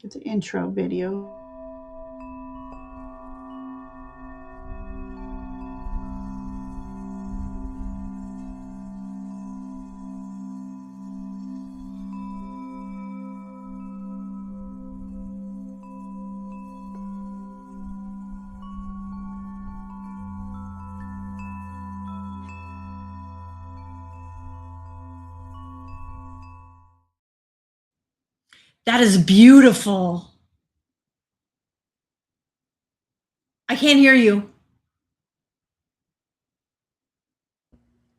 It's an intro video. That is beautiful. I can't hear you.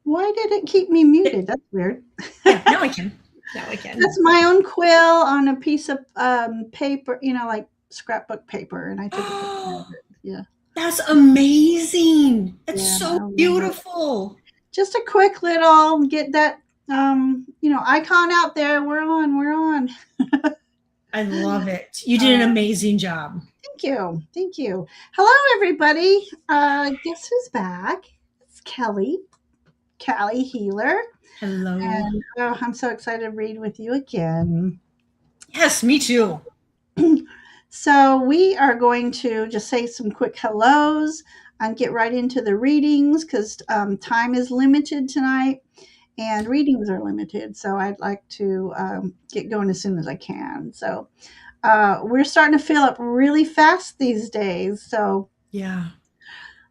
Why did it keep me muted? That's weird. Yeah, now I can. Now I can. That's my own quill on a piece of paper, like scrapbook paper, and I took a picture of it. Yeah, That's amazing. That's yeah, so I love it. beautiful. Just a quick little get that icon out there. We're on. We're on. I love it. You did an Uh, amazing job. Thank you. Thank you. Hello, everybody. Guess who's back? It's Kelly Calihealer, Hello. and I'm so excited to read with you again. Yes, me too. So we are going to just say some quick hellos and get right into the readings because time is limited tonight and readings are limited. So I'd like to get going as soon as I can. So we're starting to fill up really fast these days. So Yeah.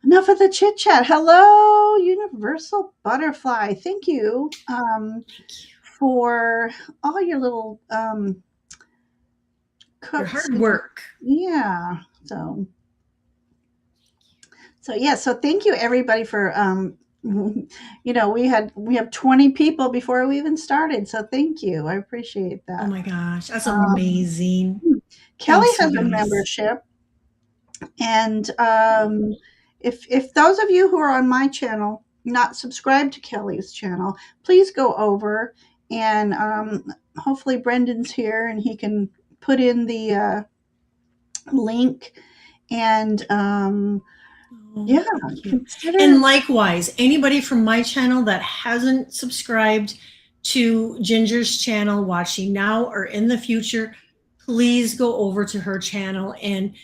enough of the chit chat. Hello, Universal Butterfly. Thank you Thank you. for all your little Your cooks. hard work. Yeah. So thank you everybody for we have 20 people before we even started. So thank you. I appreciate Oh that. my gosh, that's Um, amazing. Kelly Thanks, you has a guys. membership, and if those of you who are on my channel not subscribed to Kelly's channel, please go over and hopefully Brendan's here and he can put in the link and Oh, yeah, thank you. consider. And likewise, anybody from my channel that hasn't subscribed to Ginger's channel watching now or in the future, please go over to her channel and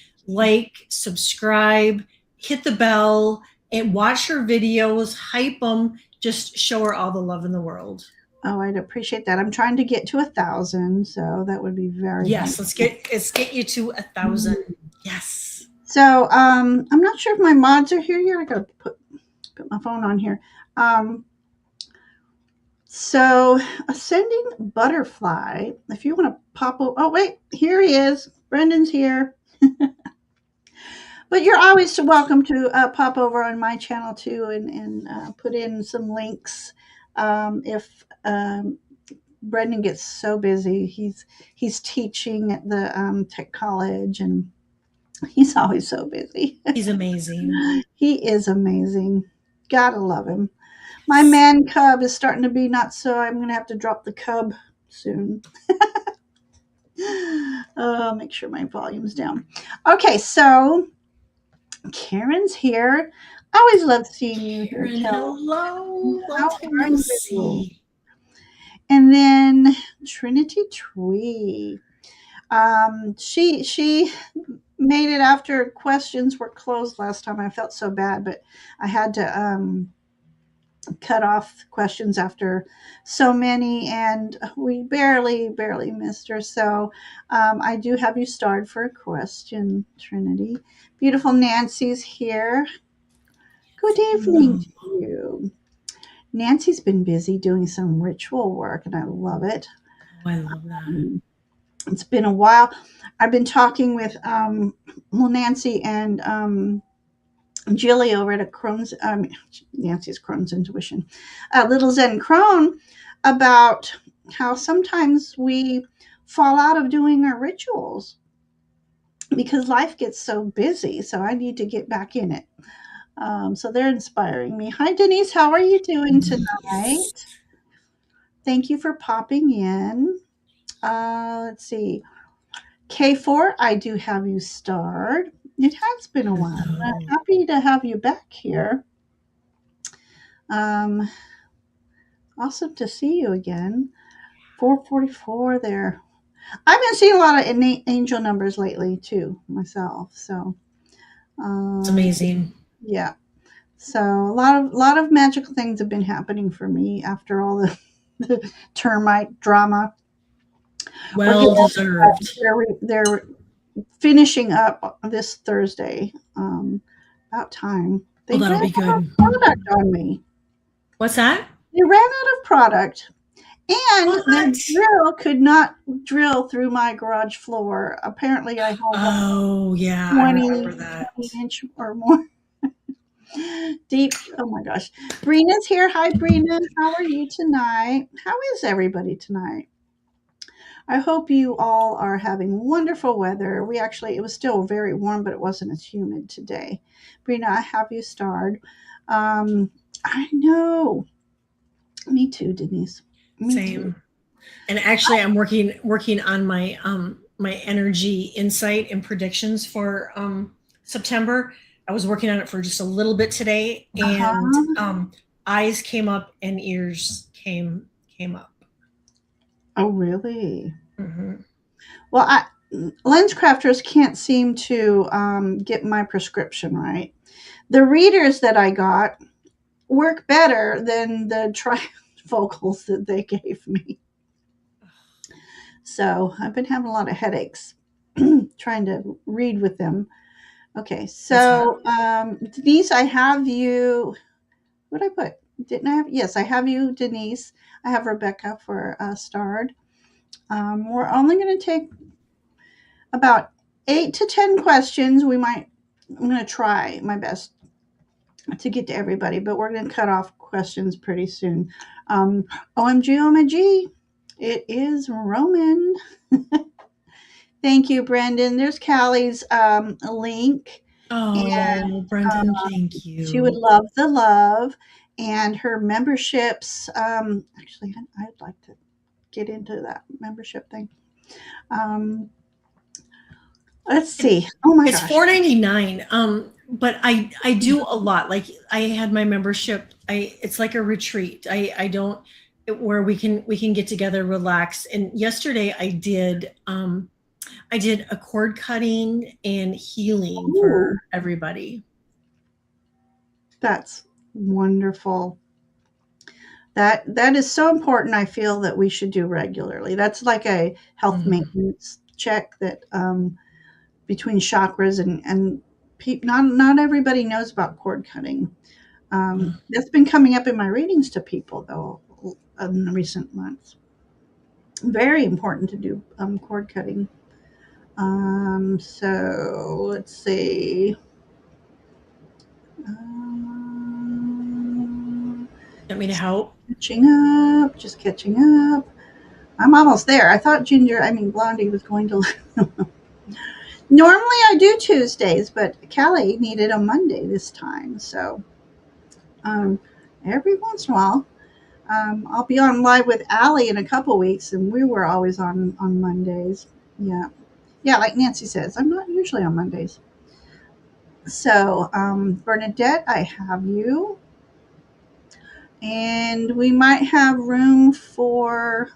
subscribe, hit the bell, and watch her videos, hype them, just show her all the love in the world. Oh, I'd appreciate that. I'm trying to get to 1,000, so that would be very Yes, helpful. let's get you to 1,000. Yes. So I'm not sure if my mods are here yet. I gotta put my phone on here. Um, so ascending butterfly. If you want to pop over, oh wait, here he is. Brendan's here. But you're always welcome to pop over on my channel too and put in some links if Brendan gets so busy. He's teaching at the tech college, and he's always so busy. He's amazing. He is amazing. Gotta love him. My man cub is starting to be not so. I'm gonna have to drop the cub soon. Make sure my volume's down. Okay, so Karen's here. I always love seeing you here, Karen, Kelly. hello. Long How time are no you? see. And then Trinity Twee. She made it after questions were closed last time. I felt so bad, but I had to cut off questions after so many, and we barely missed her. So I do have you starred for a question, Trinity. Beautiful Nancy's here. Good evening Hello. to you. Nancy's been busy doing some ritual work, and I love it. Oh, I love that. It's been a while. I've been talking with Nancy and Jilly over at a Crohn's, Nancy's Crohn's Intuition, Little Zen Crone, about how sometimes we fall out of doing our rituals because life gets so busy. So I need to get back in it. So they're inspiring me. Hi, Denise. How are you doing Nice. tonight? Thank you for popping in. Let's see. K4, I do have you starred. It has been a while. I'm Hello. happy to have you back here. Um, Awesome to see you again. 444 there. I've been seeing a lot of angel numbers lately too myself. So It's um, amazing. yeah. So a lot of magical things have been happening for me after all the, the termite drama. We're Well getting, deserved. they're finishing up this Thursday. About time. Oh, They that'll ran be out good. of product on me. What's that? They ran out of product, and their What? drill could not drill through my garage floor. Apparently, I have a Oh, yeah, I 20, remember that. 20-inch or more deep. Oh my gosh. Brina's here. Hi, Brina. How are you tonight? How is everybody tonight? I hope you all are having wonderful weather. It was still very warm, but it wasn't as humid today. Brina, I have you starred. Um, I know. Me too, Denise. Me too. Same. And actually, I'm working on my energy insight and predictions for September. I was working on it for just a little bit today, and Uh-huh. eyes came up and ears came up. Oh, really? Hmm. Well, lens crafters can't seem to get my prescription right. The readers that I got work better than the trifocals that they gave me. So I've been having a lot of headaches trying to read with them. Okay, That's hard. so Denise, I have you. What did I put? Didn't I have? Yes, I have you, Denise. I have Rebecca for starred. We're only going to take about 8 to 10 questions. I'm going to try my best to get to everybody, but we're going to cut off questions pretty soon. OMG, OMG, it is Roman. Thank you, Brendan. There's Callie's link, and Oh, Brendan, thank she would you. love the love and her memberships. Actually, I'd like to get into that membership thing. Um, let's see. Oh my It's gosh. 4.99. But I do a lot. Like I had my membership. It's like a retreat. I don't where we can get together, relax. And yesterday I did a cord cutting and healing for Ooh, everybody. that's wonderful. That is so important. I feel that we should do regularly. That's like a health Mhm. maintenance check that between chakras and not everybody knows about cord cutting. That's been coming up in my readings to people though in recent months. Very important to do cord cutting. So let's see. Um, Want me to help? Catching up, just catching up. I'm almost there. I thought Blondie was going to. Normally I do Tuesdays, but Callie needed a Monday this time. So um, every once in a while, I'll be on live with Allie in a couple weeks, and we were always on Mondays. Yeah, yeah. Like Nancy says, I'm not usually on Mondays. So Bernadette, I have you, and we might have room for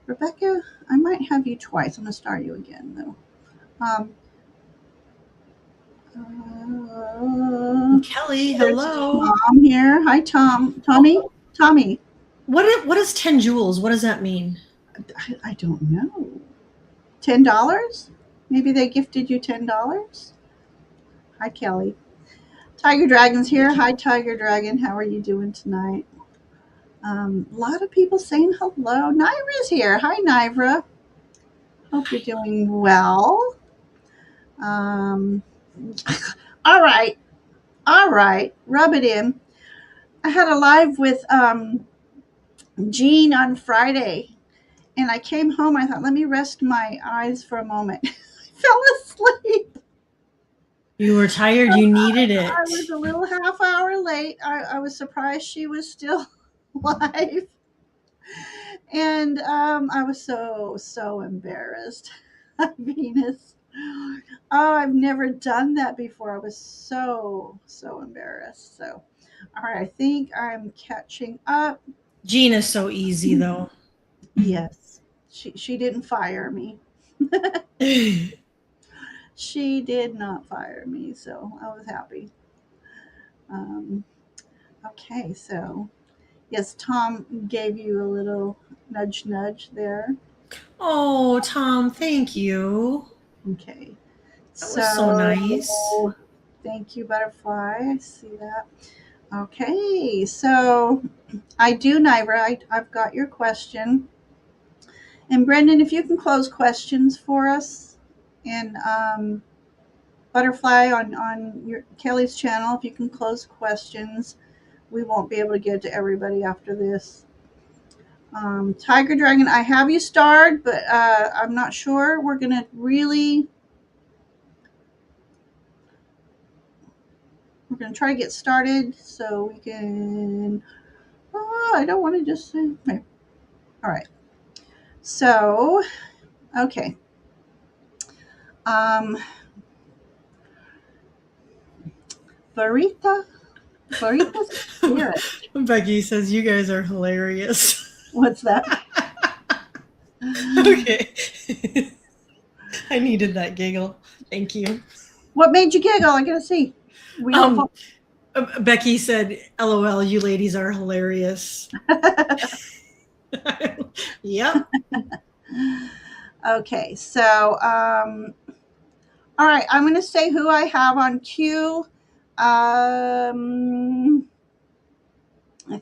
Rebecca. I might have you twice. I'm gonna start you again though. Um, Kelly, there's hello. Tom here. Hi, Tom. Tommy. What is 10 jewels? What does that mean? I don't know. $10? Maybe they gifted you $10. Hi, Kelly. Tiger Dragon's here. Hi, Tiger Dragon. How are you doing tonight? A lot of people saying hello. Nivra's here. Hi, Nivra. Hope you're doing well. Um, all right. All right. Rub it in. I had a live with Jean on Friday, and I came home. I thought, let me rest my eyes for a moment. I fell asleep. You were tired, you needed I it. was a little half hour late. I was surprised she was still live. And I was so embarrassed. Venus. Oh, I've never done that before. I was so embarrassed. So, all right, I think I'm catching up. Gina's so easy though. Yes, She didn't fire me. She did not fire me, so I was happy. Um, okay, so yes, Tom gave you a little nudge, nudge there. Oh, Tom, thank you. Okay, That was so nice. so thank you, butterfly. I see that. Okay, so I do, Nivra. I've got your question. And Brendan, if you can close questions for us, and Butterfly on your Kelly's channel, if you can close questions, we won't be able to get to everybody after this. Tiger Dragon, I have you starred, but I'm not sure. We're gonna try to get started so we can. Oh, I don't want to just say. Okay. All right. So, okay. Um, Varita, Varita's spirit. Becky says you guys are hilarious. What's that? Okay. I needed that giggle. Thank you. What made you giggle? I gotta see. We don't. Becky said, "LOL, you ladies are hilarious." Yep. Okay, so all right, I'm going to say who I have on cue. I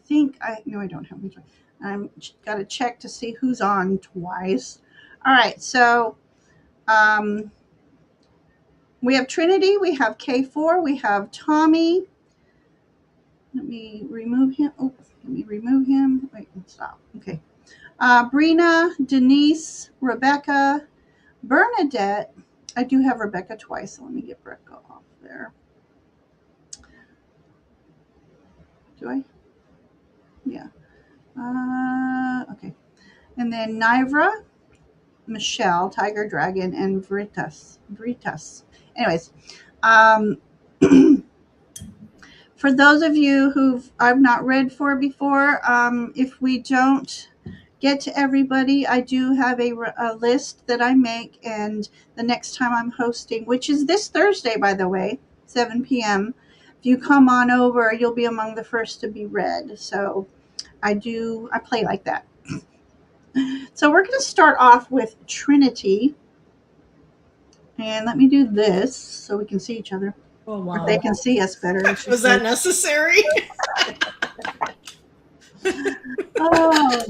think I don't have any. I'm got to check to see who's on twice. All right, so we have Trinity, we have K4, we have Tommy. Let me remove him. Oh, let me remove him. Wait, stop. Okay. Brina, Denise, Rebecca, Bernadette. I do have Rebecca twice, so let me get Rebecca off there. Do I? Yeah. Okay. And then Nivra, Michelle, Tiger Dragon, and Vritas. Vritas. Anyways, for those of you who I've not read for before, if we don't get to everybody, I do have a list that I make, and the next time I'm hosting, which is this Thursday, by the way, 7 p.m., if you come on over, you'll be among the first to be read. So I play like that. So we're going to start off with Trinity. And let me do this so we can see each other. Oh, wow. Or they can see us better. Was that necessary? Oh.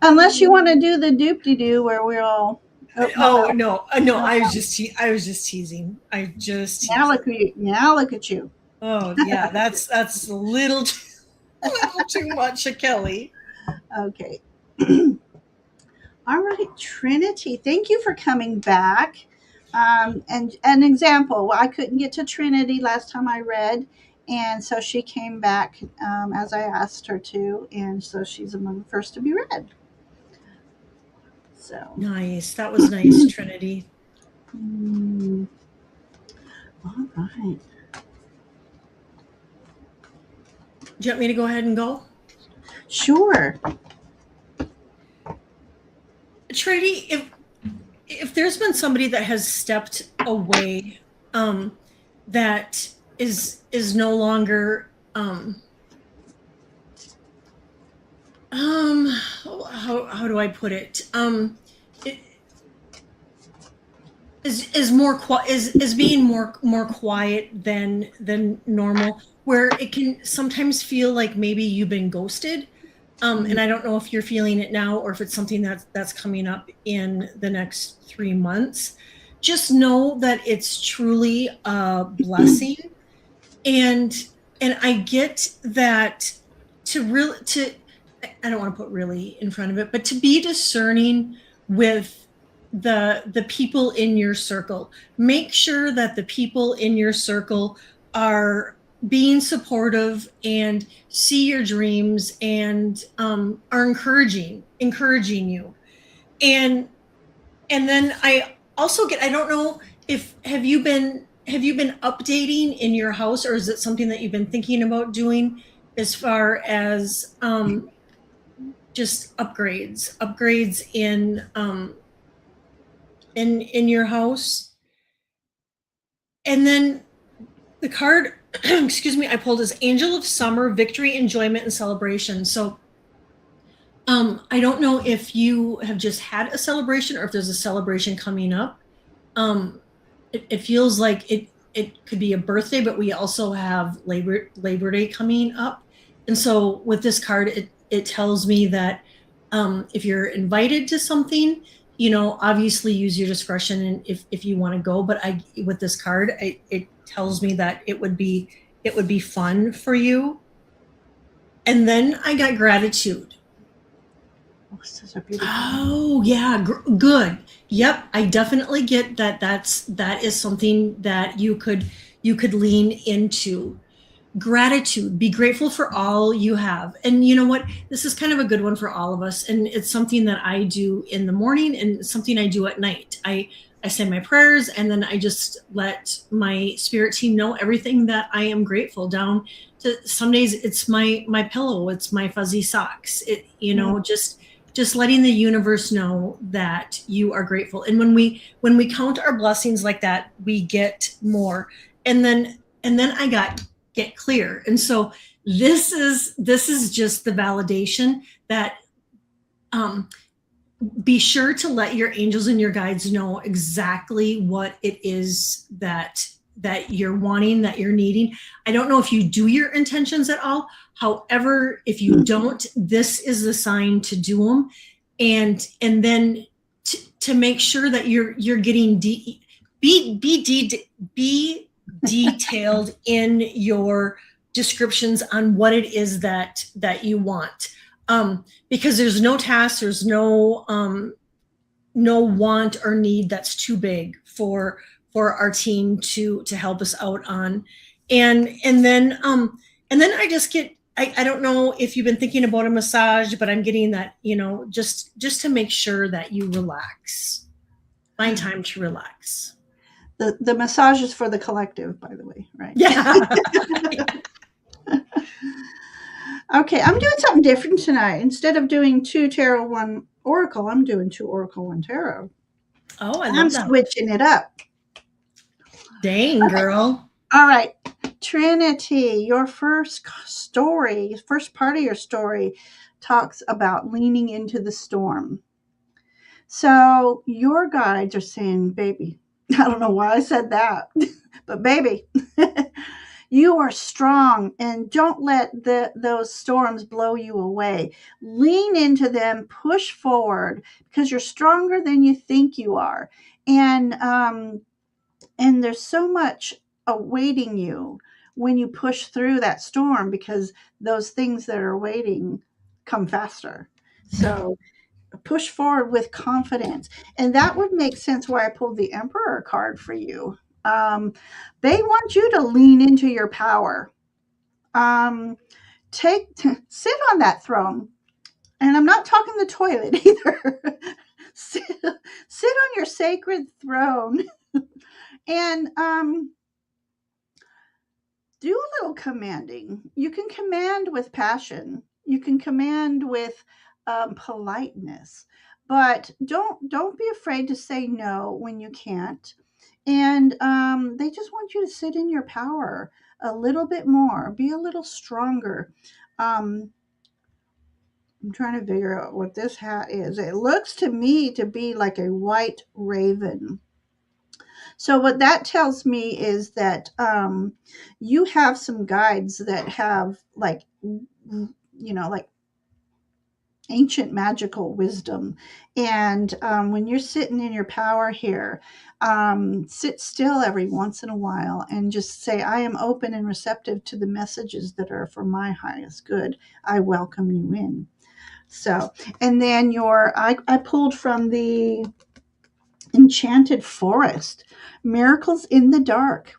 Unless you want to do the doop-de-doo where we're all. Oh no! I was just teasing. Now look at you. Oh yeah, that's a little too much of Kelly. Okay. All right, Trinity. Thank you for coming back. And an example, I couldn't get to Trinity last time I read, and so she came back as I asked her to, and so she's among the first to be read. So nice. That was nice, Trinity. All right. Do you want me to go ahead and go? Sure. Trinity, if there's been somebody that has stepped away, that is no longer how do I put it? Is being more quiet than normal, where it can sometimes feel like maybe you've been ghosted. And I don't know if you're feeling it now or if it's something that's coming up in the next 3 months. Just know that it's truly a blessing, and I get that I don't want to put really in front of it, but to be discerning with the people in your circle. Make sure that the people in your circle are being supportive and see your dreams and are encouraging you. And then I also I don't know if have you been updating in your house, or is it something that you've been thinking about doing as far as just upgrades in your house. And then the card, excuse me, I pulled is Angel of Summer, Victory, Enjoyment, and Celebration. So I don't know if you have just had a celebration or if there's a celebration coming up. It feels like it could be a birthday, but we also have Labor Day coming up. And so with this card, it tells me that if you're invited to something, obviously use your discretion and if you want to go. But I with this card, it tells me that it would be fun for you. And then I got gratitude. Oh, such a beautiful. Oh yeah, good. Yep, I definitely get that. That is something that you could lean into. Gratitude. Be grateful for all you have. And you know what? This is kind of a good one for all of us, and it's something that I do in the morning and something I do at night. I say my prayers, and then I just let my spirit team know everything that I am grateful down to. Some days it's my pillow, it's my fuzzy socks. Just letting the universe know that you are grateful. And when we count our blessings like that, we get more. And then I got get clear. And so this is just the validation that um, be sure to let your angels and your guides know exactly what it is that you're wanting, that you're needing. I don't know if you do your intentions at all. However, if you don't, this is the sign to do them, and then to make sure that you're getting be detailed in your descriptions on what it is that you want. Because there's no task, there's no want or need that's too big for our team to help us out on. And then I just get, I don't know if you've been thinking about a massage, but I'm getting that, just to make sure that you relax. Find time to relax. The massage is for the collective, by the way, right? Yeah. Okay, I'm doing something different tonight. Instead of doing two tarot, one oracle, I'm doing two oracle, one tarot. Oh, I I'm love that. switching it up. Dang, girl. All right, Trinity, your first story, first part of your story talks about leaning into the storm. So your guides are saying, baby, I don't know why I said that, but baby, you are strong and don't let those storms blow you away. Lean into them, push forward because you're stronger than you think you are. And there's so much awaiting you when you push through that storm because those things that are waiting come faster. So push forward with confidence. And that would make sense why I pulled the Emperor card for you. Um, they want you to lean into your power. Um, sit on that throne. And I'm not talking the toilet either. sit on your sacred throne and do a little commanding. You can command with passion. You can command with politeness, but don't be afraid to say no when you can't. And they just want you to sit in your power a little bit more, be a little stronger. Um, I'm trying to figure out what this hat is. It looks to me to be like a white raven. So what that tells me is that you have some guides that have like ancient magical wisdom. And when you're sitting in your power here, sit still every once in a while and just say, I am open and receptive to the messages that are for my highest good. I welcome you in. So, and then I pulled from the Enchanted Forest, Miracles in the Dark.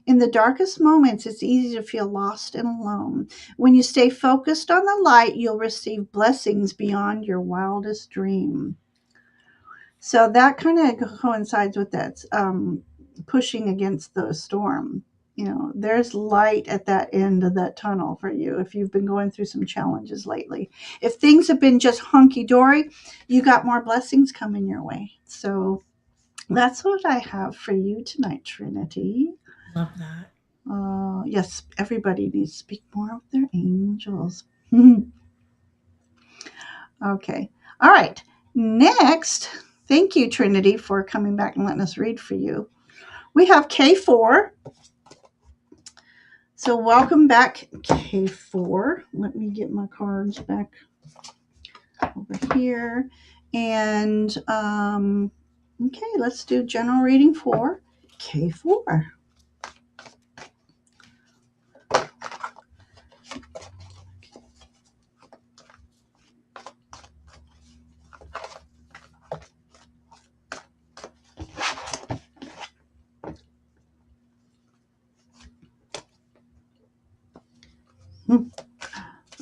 In the darkest moments, it's easy to feel lost and alone. When you stay focused on the light, you'll receive blessings beyond your wildest dream. So that kind of coincides with that pushing against the storm. there's light at that end of that tunnel for you if you've been going through some challenges lately. If things have been just hunky dory, you got more blessings coming your way. So that's what I have for you tonight, Trinity. Love that. Yes, everybody needs to speak more of their angels. Okay. All right. Next, thank you, Trinity, for coming back and letting us read for you. We have K4. So welcome back, K4. Let me get my cards back over here. And okay, let's do general reading for K4.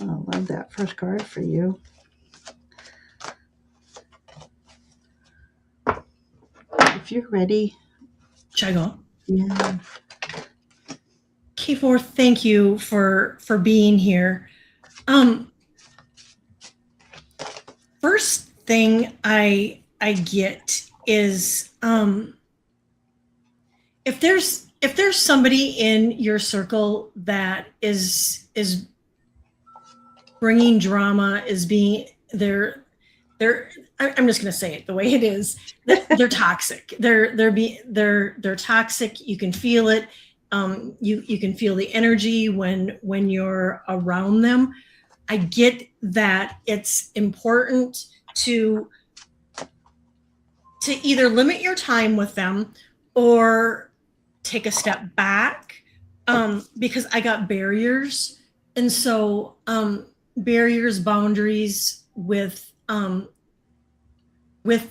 I love that first card for you. If you're ready. Should I go? Yeah. K4, thank you for being here. First thing I get is if there's somebody in your circle that is bringing drama, is being I'm just going to say it the way it is. They're toxic. They're toxic. You can feel it. You can feel the energy when you're around them. I get that it's important to either limit your time with them or take a step back, because I got barriers. And so barriers, boundaries with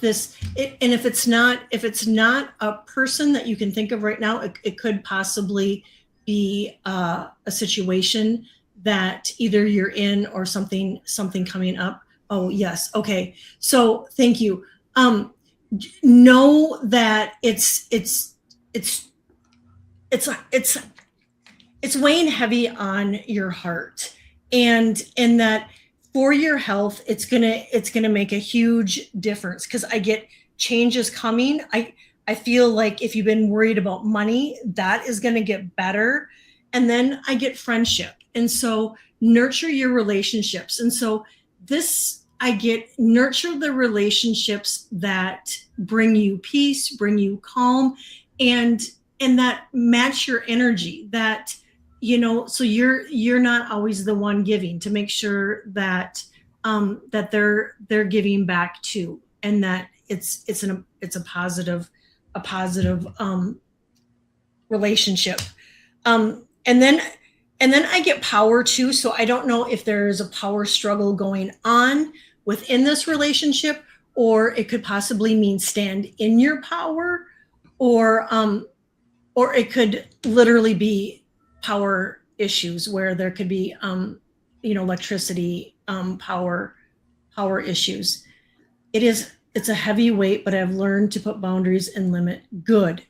this, and if it's not a person that you can think of right now, it could possibly be a situation that either you're in or something coming up. Oh yes, okay. So thank you. Know that it's weighing heavy on your heart, and that for your health, it's gonna make a huge difference, because I get changes coming. I feel like if you've been worried about money, that is gonna get better. And then I get friendship. And so nurture your relationships. And so I get nurture the relationships that bring you peace, bring you calm, and that match your energy, that so you're not always the one giving, to make sure that that they're giving back too, and that it's a positive relationship. And then I get power too. So I don't know if there's a power struggle going on within this relationship, or it could possibly mean stand in your power, or it could literally be power issues where there could be electricity, power issues. It's a heavy weight, but I've learned to put boundaries and limit. Good.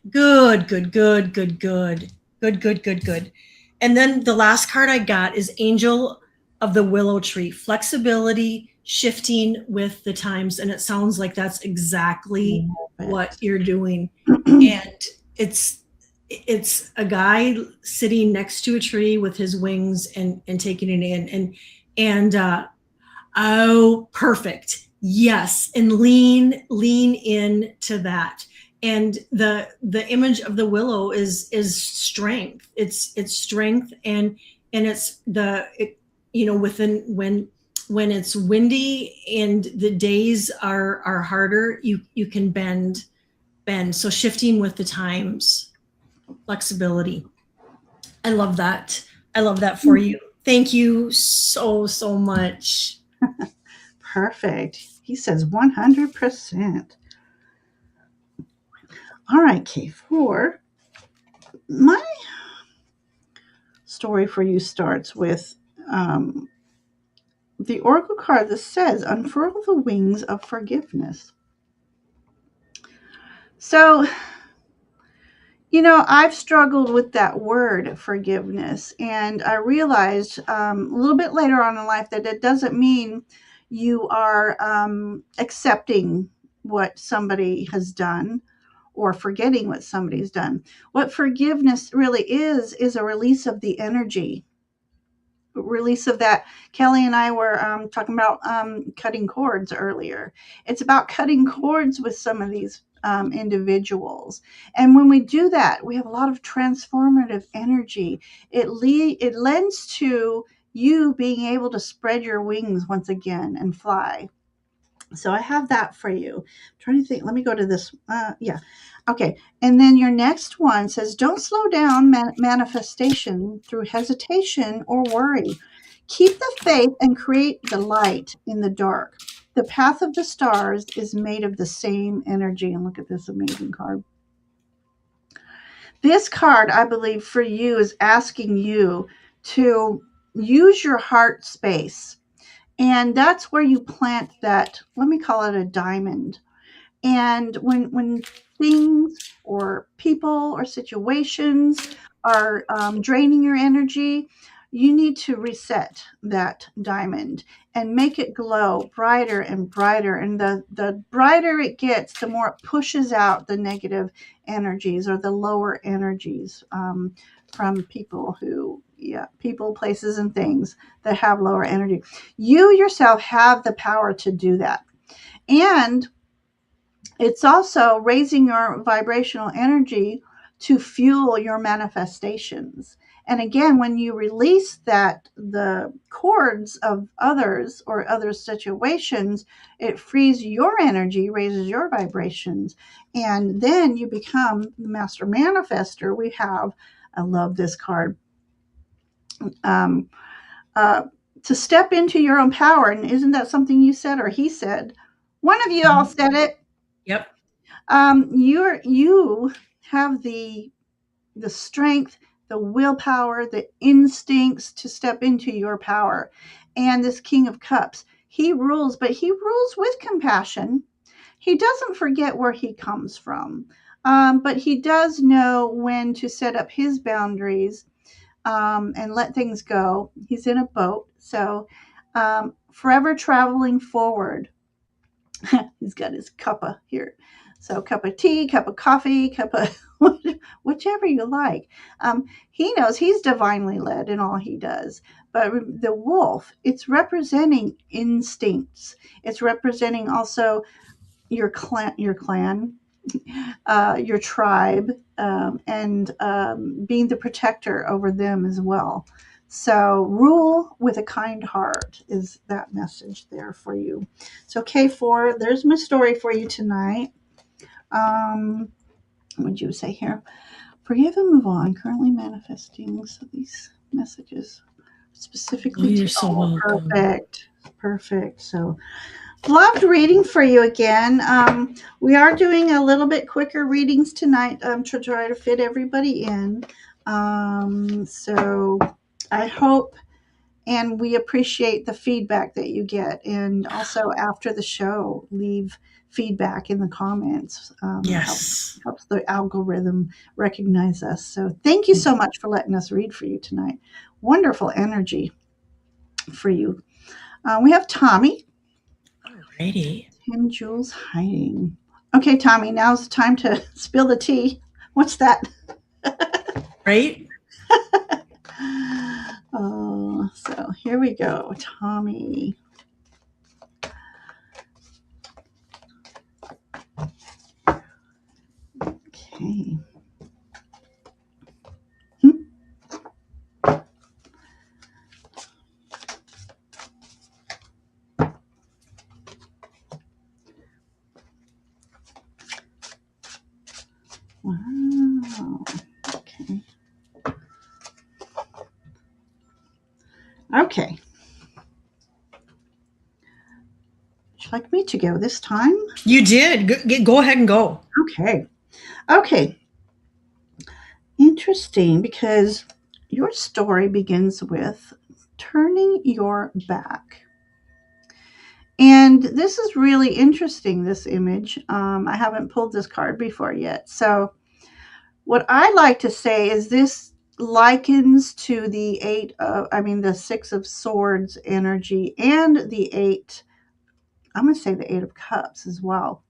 And then the last card I got is Angel of the Willow Tree. Flexibility, shifting with the times. And it sounds like that's exactly what you're doing. And it's a guy sitting next to a tree with his wings and taking it in. And oh, perfect. Yes. And lean in to that. And the image of the willow is strength. It's strength, and it's within when it's windy and the days are harder, you can bend. So shifting with the times, flexibility. I love that for you. Thank you so much. Perfect. He says 100%. All right, K4. My story for you starts with the oracle card that says, unfurl the wings of forgiveness. So I've struggled with that word forgiveness, and I realized a little bit later on in life that it doesn't mean you are accepting what somebody has done or forgetting what somebody's done. What forgiveness really is a release of the energy, release of that. Kelly and I were talking about cutting cords earlier. It's about cutting cords with some of these individuals, and when we do that, we have a lot of transformative energy. It lends to you being able to spread your wings once again and fly. So I have that for you. I'm trying to think. Let me go to this. Yeah. Okay. And then your next one says, don't slow down manifestation through hesitation or worry. Keep the faith and create the light in the dark. The path of the stars is made of the same energy. And look at this amazing card. This card, I believe, for you is asking you to use your heart space. And that's where you plant that, let me call it a diamond. And when things or people or situations are draining your energy, you need to reset that diamond and make it glow brighter and brighter. And the brighter it gets, the more it pushes out the negative energies or the lower energies from people who, yeah, people, places, and things that have lower energy. You yourself have the power to do that. And it's also raising your vibrational energy to fuel your manifestations. And again, when you release that, the cords of others or other situations, it frees your energy, raises your vibrations, and then you become the master manifester. We have, I love this card, um, uh, to step into your own power. And isn't that something you said or he said? One of you all said it. Yep. You have the strength, the willpower, the instincts to step into your power. And this King of Cups, he rules, but he rules with compassion. He doesn't forget where he comes from, but he does know when to set up his boundaries and let things go. He's in a boat, so forever traveling forward. He's got his cuppa here. So, cup of tea, cup of coffee, cup of whichever you like. He knows he's divinely led in all he does. But the wolf, it's representing instincts. It's representing also your clan, your tribe, and being the protector over them as well. So, rule with a kind heart is that message there for you. So, K4, there's my story for you tonight. What would you say here? Forgive and move on. Currently manifesting. So, these messages Oh, specifically you're to. so Oh, welcome. perfect. Perfect. So, loved reading for you again. We are doing a little bit quicker readings tonight to try to fit everybody in. So I hope and we appreciate the feedback that you get. And also after the show, leave feedback in the comments. It Yes. helps the algorithm recognize us. So thank you so much for letting us read for you tonight. Wonderful energy for you. We have Tommy. Alrighty. 10 jewels hiding. Okay, Tommy, now's the time to spill the tea. What's that? Right? Oh, so here we go, Tommy. Okay. Wow. Okay. Okay. Would you like me to go this time? You did. Go ahead and go. Okay. Okay. Interesting because your story begins with turning your back. And this is really interesting, this image. I haven't pulled this card before yet. So what I like to say is this likens to the the Six of Swords energy and the eight, I'm going to say the Eight of Cups as well.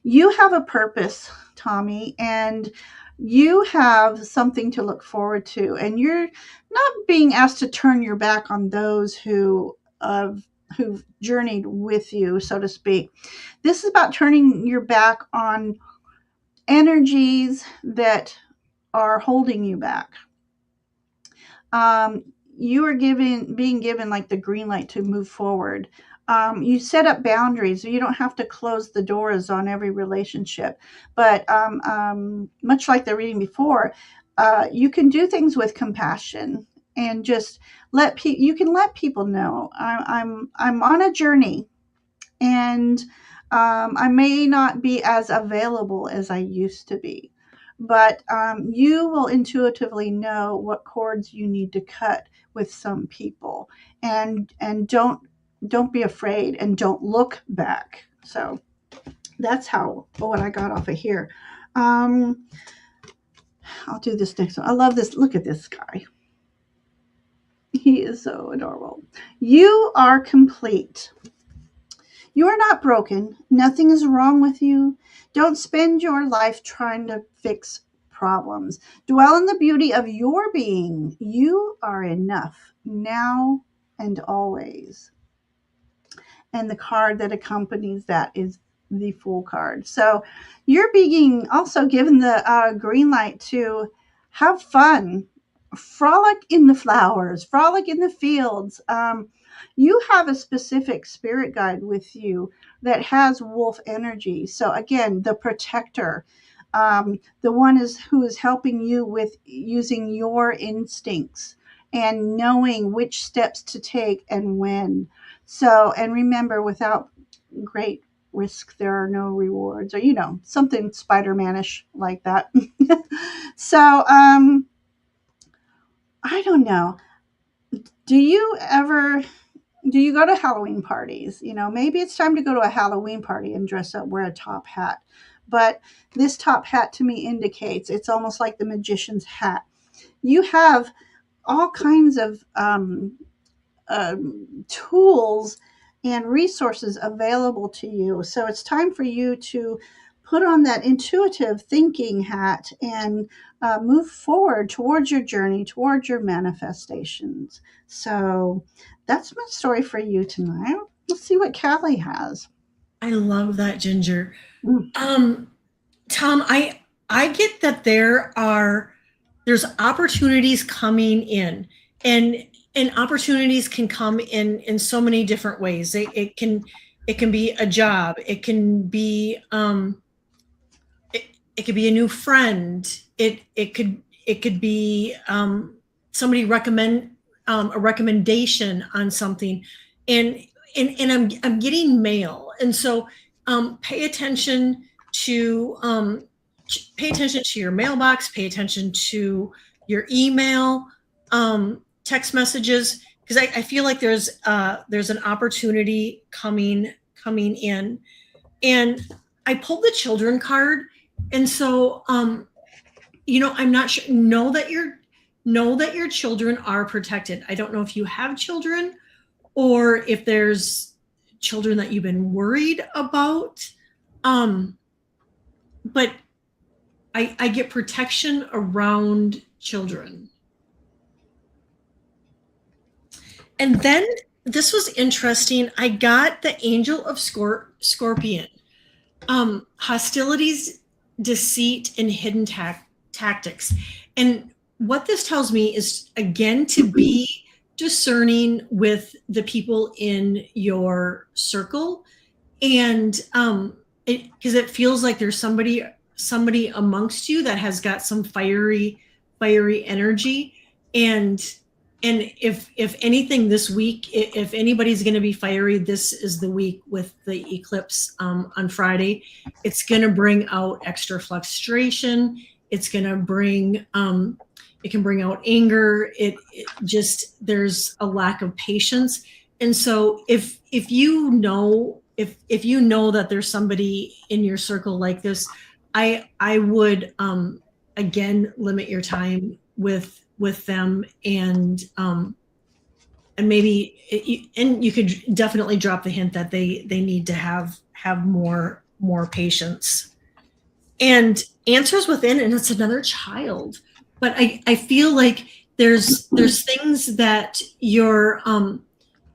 You have a purpose, Tommy, and you have something to look forward to, and you're not being asked to turn your back on those who've journeyed with you, so to speak. This is about turning your back on energies that are holding you back. um, you are being given like the green light to move forward. You set up boundaries. You don't have to close the doors on every relationship, but much like the reading before, you can do things with compassion and just you can let people know I'm on a journey, and I may not be as available as I used to be, but you will intuitively know what cords you need to cut with some people, and don't be afraid and don't look back. So that's how what I got off of here. Um, I'll do this next one. I love this. Look at this guy. He is so adorable. You are complete. You are not broken. Nothing is wrong with you. Don't spend your life trying to fix problems. Dwell in the beauty of your being. You are enough now and always. And the card that accompanies that is the Fool card. So you're being also given the green light to have fun, frolic in the flowers, frolic in the fields. You have a specific spirit guide with you that has wolf energy. So again, the protector, the one is who is helping you with using your instincts and knowing which steps to take and when. So, and remember, without great risk, there are no rewards, or something Spider-Man-ish like that. So, I don't know. Do you ever do you go to Halloween parties? Maybe it's time to go to a Halloween party and dress up, wear a top hat. But this top hat to me indicates it's almost like the magician's hat. You have all kinds of tools and resources available to you. So it's time for you to put on that intuitive thinking hat and move forward towards your journey, towards your manifestations. So that's my story for you tonight. Let's see what Callie has. I love that, Ginger. Mm. Um, Tom, I get that there's opportunities coming in, and opportunities can come in so many different ways. It can be a job. It could be a new friend. It could be somebody recommend a recommendation on something, and I'm getting mail, and so pay attention to your mailbox, pay attention to your email, text messages, because I feel like there's an opportunity coming in. And I pulled the children card, and so I'm not sure. Know that your children are protected. I don't know if you have children or if there's children that you've been worried about, but I get protection around children. And then this was interesting. I got the Angel of Scorpion. Hostilities, deceit, and hidden tactics. And what this tells me is, again, to be discerning with the people in your circle. And because it feels like there's somebody amongst you that has got some fiery energy. And if anything this week, if anybody's going to be fiery, this is the week with the eclipse on Friday. It's going to bring out extra frustration. It's going to bring it can bring out anger. It just, there's a lack of patience. And so if you know that there's somebody in your circle like this, I would again limit your time with them, and maybe and you could definitely drop the hint that they need to have more patience and answers within, and it's another child. But I feel like there's things that you're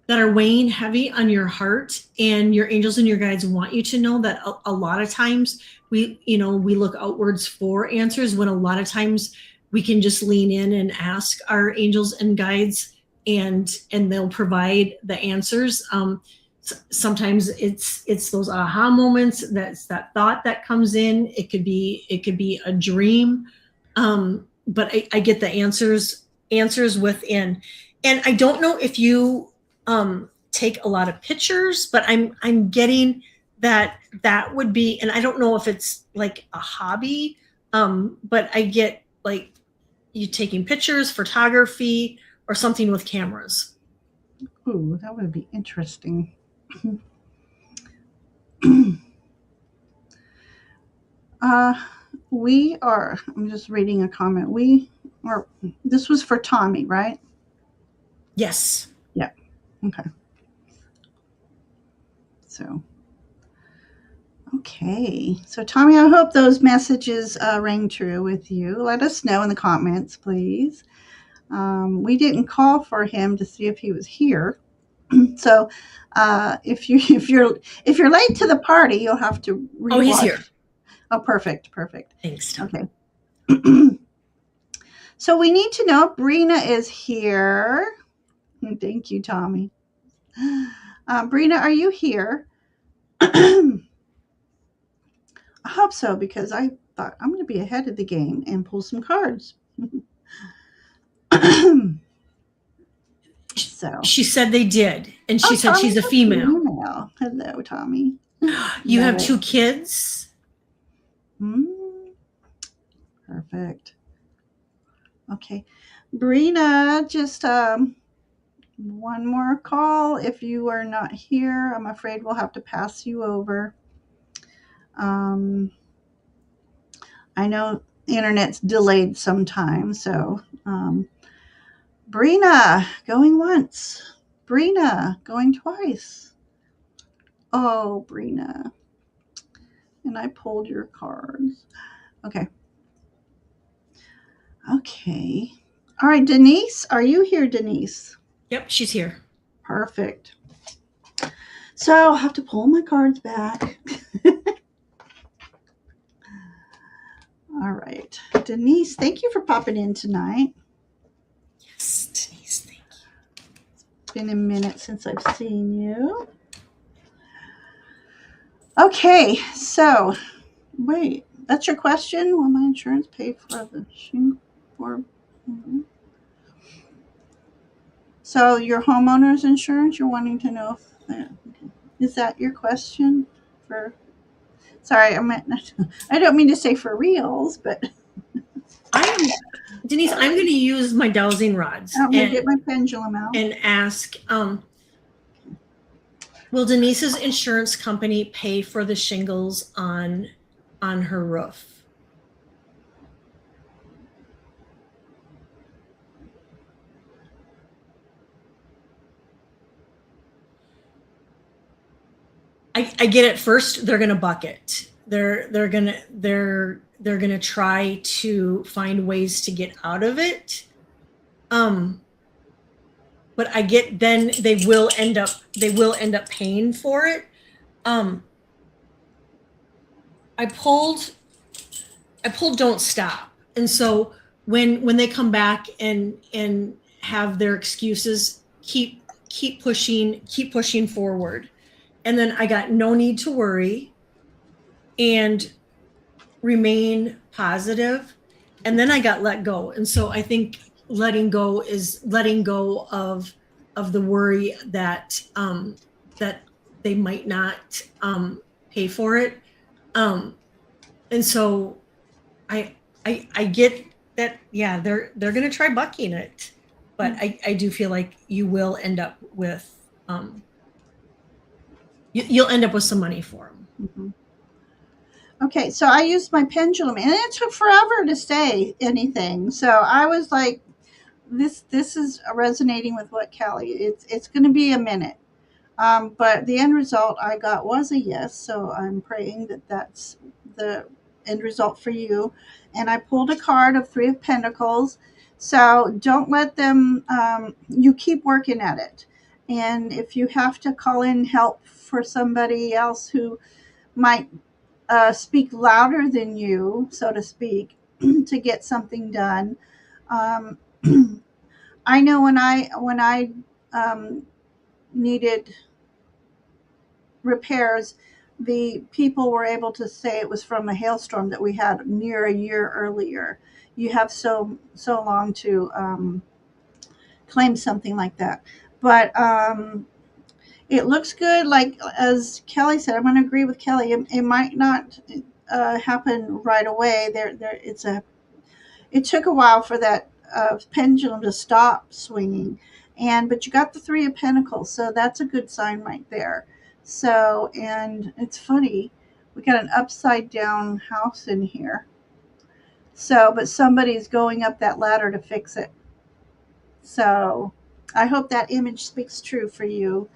that are weighing heavy on your heart, and your angels and your guides want you to know that a lot of times we look outwards for answers, when a lot of times we can just lean in and ask our angels and guides, and they'll provide the answers. Sometimes it's those aha moments, that's that thought that comes in. It could be a dream, but I get the answers within. And I don't know if you take a lot of pictures, but I'm getting that would be, and I don't know if it's like a hobby, but I get like you taking pictures, photography, or something with cameras. Ooh, that would be interesting. uh, I'm just reading a comment. This was for Tommy, right? Yes. Yeah. Okay. So, okay. So, Tommy, I hope those messages rang true with you. Let us know in the comments, please. We didn't call for him to see if he was here. So, if you're late to the party, you'll have to Oh, he's rewatch. here. Oh, perfect. Thanks, Tom. Okay. So we need to know if Brina is here. Thank you, Tommy. Brina, are you here? I hope so, because I thought I'm going to be ahead of the game and pull some cards. So She said they did, and she said Tommy's she's a female. Hello, Tommy. You have 2 kids? Perfect. Okay. Brina, just one more call. If you are not here, I'm afraid we'll have to pass you over. I know the internet's delayed sometimes, so Brina going once, Brina going twice. Oh, Brina. And I pulled your cards. Okay. Okay. All right, Denise, are you here, Denise? Yep, she's here. Perfect. So I'll have to pull my cards back. All right. Denise, thank you for popping in tonight. Yes, Denise, thank you. It's been a minute since I've seen you. Okay, so wait, that's your question? Will my insurance pay for the shingle? So your homeowner's insurance, you're wanting to know if is that your question? For sorry, I don't mean to say for reals, but Denise, I'm going to use my dowsing rods I'm gonna get my pendulum out and ask, will Denise's insurance company pay for the shingles on her roof? I get it. First, they're going to bucket. They're gonna try to find ways to get out of it. But I get, then they will end up paying for it. I pulled Don't Stop, and so when they come back and have their excuses, keep pushing forward. And then I got No Need to Worry and Remain Positive, and then I got Let Go. And so I think letting go is letting go of the worry that that they might not pay for it. And so I get that, yeah, they're going to try bucking it, but I do feel like you will end up with you'll end up with some money for them. Mm-hmm. Okay, so I used my pendulum, and it took forever to say anything. So I was like, "This is resonating with what Kelly. It's going to be a minute." But the end result I got was a yes. So I'm praying that that's the end result for you. And I pulled a card of Three of Pentacles. So don't let them. You keep working at it, and if you have to call in help for somebody else who might speak louder than you, so to speak, to get something done. Um, I know when I needed repairs, the people were able to say it was from a hailstorm that we had near a year earlier. You have so long to claim something like that, but it looks good. Like as Kelly said, I'm going to agree with Kelly. It might not happen right away. It took a while for that pendulum to stop swinging, but you got the Three of Pentacles, so that's a good sign right there. So, and it's funny, we got an upside down house in here. So, but somebody's going up that ladder to fix it. So, I hope that image speaks true for you.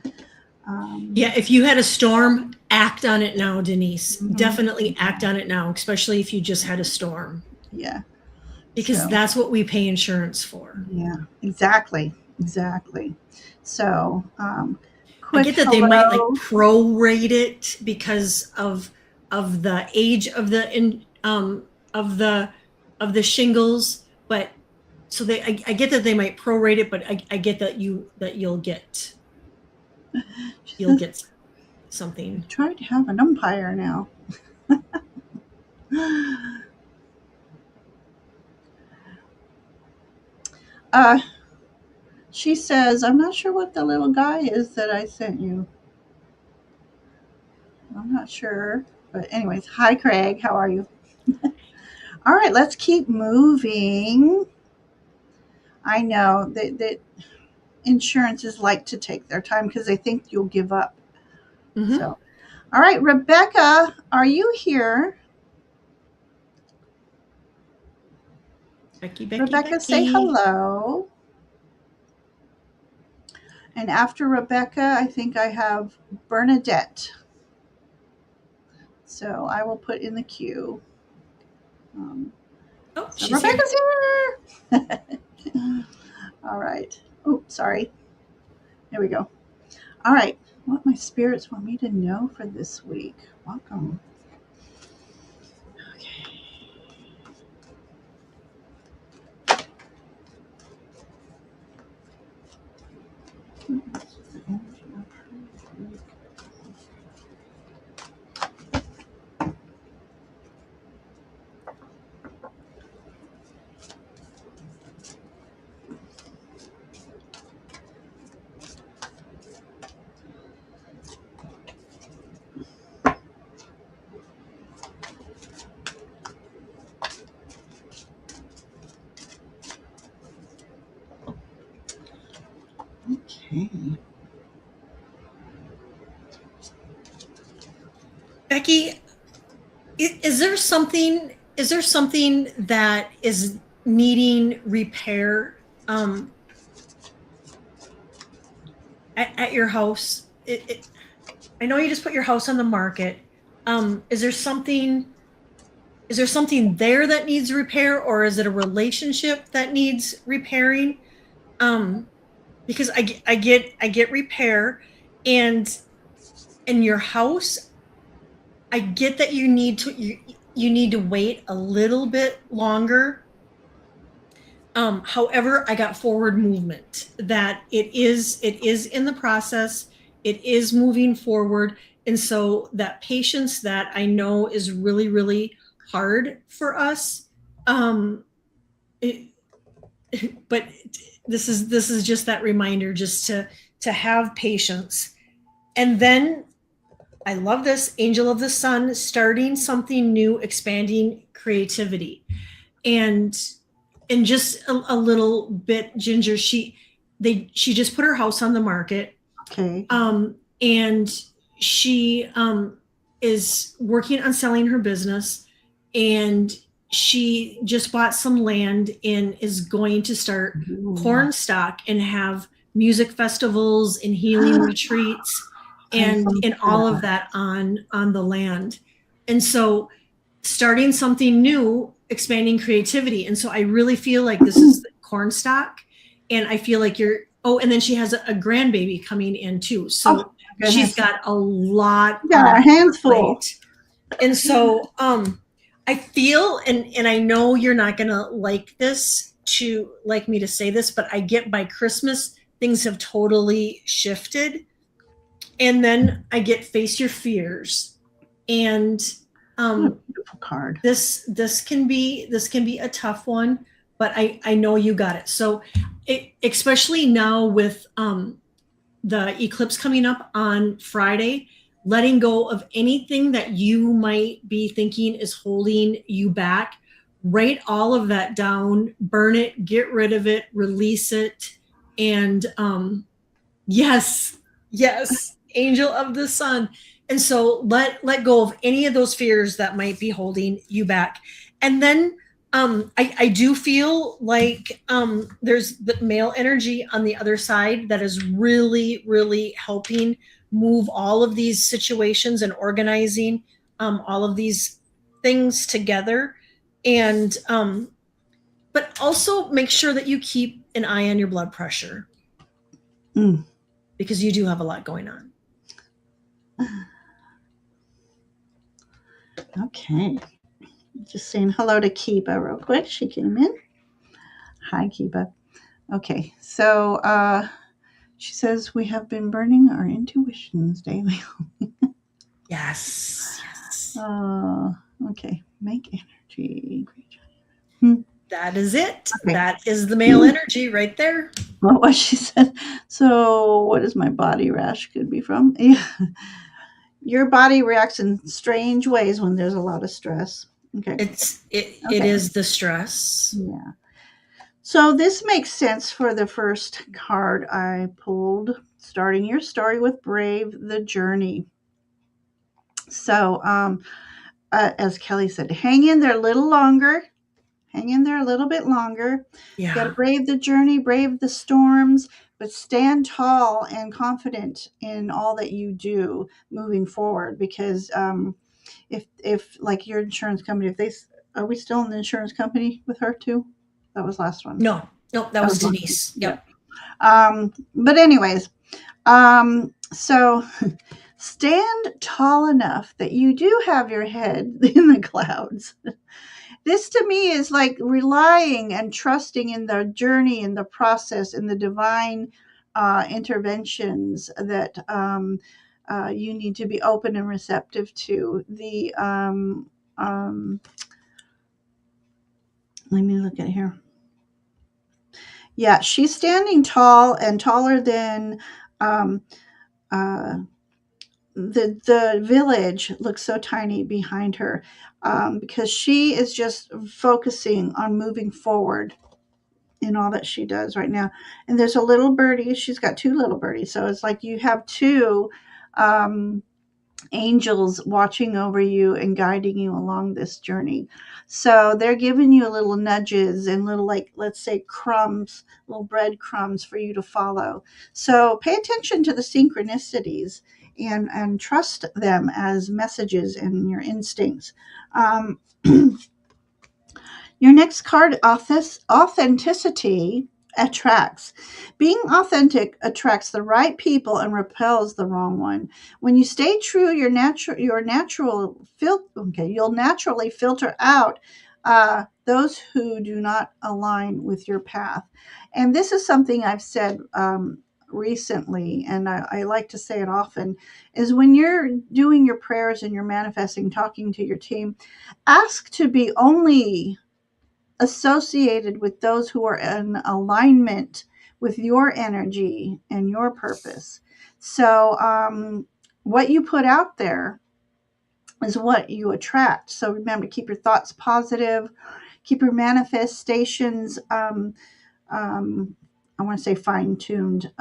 Yeah, if you had a storm, act on it now, Denise. Mhm. Definitely act on it now, especially if you just had a storm, Yeah. because So, that's what we pay insurance for. yeah, exactly. Exactly. So, I quick get that they might like hello. prorate it because of the age of the of the of the shingles, but so I get that they might prorate it, but I get that She you'll says, get something. try to have an umpire now. Uh, she says, I'm not sure what the little guy is that I sent you. I'm not sure. But, anyways, hi, Craig. How are you? All right, let's keep moving. I know that insurances like to take their time because they think you'll give up. Mm-hmm. So, all right, Rebecca, are you here? Becky, Becky, Rebecca, say Becky. hello. And after Rebecca, I think I have Bernadette. So I will put in the queue. Um, Oh, so she's here. Rebecca's here. All right. Oh, sorry. There we go. All right. What my spirits want me to know for this week. Welcome. Okay. Becky, is there something? Is there something that is needing repair at your house? I know you just put your house on the market. Is there something? Is there something there that needs repair, or is it a relationship that needs repairing? Um, because I get repair, and in your house, I get that you need to wait a little bit longer. However, I got forward movement that it is in the process. It is moving forward, and so that patience that I know is really hard for us. Um, it, but this is just that reminder, just to have patience, and then I love this angel of the sun, starting something new, expanding creativity, and just a little bit, Ginger, she just put her house on the market, Okay. and she is working on selling her business, and she just bought some land and is going to start Ooh. corn stock and have music festivals and healing retreats I love and all of that. that on the land. And so starting something new, expanding creativity. And so I really feel like this is corn stock. And I feel like you're, oh, and then she has a grandbaby coming in too. Oh So my she's goodness. got a lot You got on our her hands full. plate. And so I feel, and I know you're not going to like this, to like me to say this, but I get by Christmas, things have totally shifted. And then I get face your fears. And What a um, beautiful card. this can be a tough one, but I know you got it. So especially now with the eclipse coming up on Friday, letting go of anything that you might be thinking is holding you back. Write all of that down, burn it, get rid of it, release it. And yes, yes, angel of the sun. And so let go of any of those fears that might be holding you back. And then I do feel like there's the male energy on the other side that is really, really helping move all of these situations and organizing all of these things together. And but also make sure that you keep an eye on your blood pressure, Mm. because you do have a lot going on. Okay. Just saying hello to Kiba real quick. She came in. Hi, Kiba. Okay. So she says we have been burning our intuitions daily. Yes, yes. Uh, okay. Make energy. Great job. Hmm. That is it. Okay. That is the male energy right there. What was she said? So, what is my body rash could be from? Yeah. Your body reacts in strange ways when there's a lot of stress. Okay. It Okay. is the stress. Yeah. So this makes sense for the first card I pulled, starting your story with Brave the Journey. So, as Kelly said, hang in there a little longer. Hang in there a little bit longer. You got to Yeah. brave the journey, brave the storms, but stand tall and confident in all that you do moving forward. Because if like your insurance company, if they are we still in the insurance company with her too? That was last one. No, no, that That was was last one. Denise. Yeah. Yep. But anyways, so stand tall enough that you do have your head in the clouds. This to me is like relying and trusting in the journey, in the process, in the divine interventions that you need to be open and receptive to. Let me look at here. Yeah, she's standing tall and taller than um, uh, the village looks so tiny behind her because she is just focusing on moving forward in all that she does right now. And there's a little birdie. She's got two little birdies, so it's like you have two um, angels watching over you and guiding you along this journey. So they're giving you little nudges and little, like, let's say crumbs, little breadcrumbs for you to follow. So pay attention to the synchronicities and trust them as messages and your instincts. Um, Your next card, authenticity attracts. Being authentic attracts the right people and repels the wrong one. When you stay true, you'll naturally filter out those who do not align with your path. And this is something I've said recently, and I like to say it often, is when you're doing your prayers and you're manifesting, talking to your team, ask to be only associated with those who are in alignment with your energy and your purpose. So, what you put out there is what you attract. So, remember to keep your thoughts positive, keep your manifestations, I want to say fine tuned,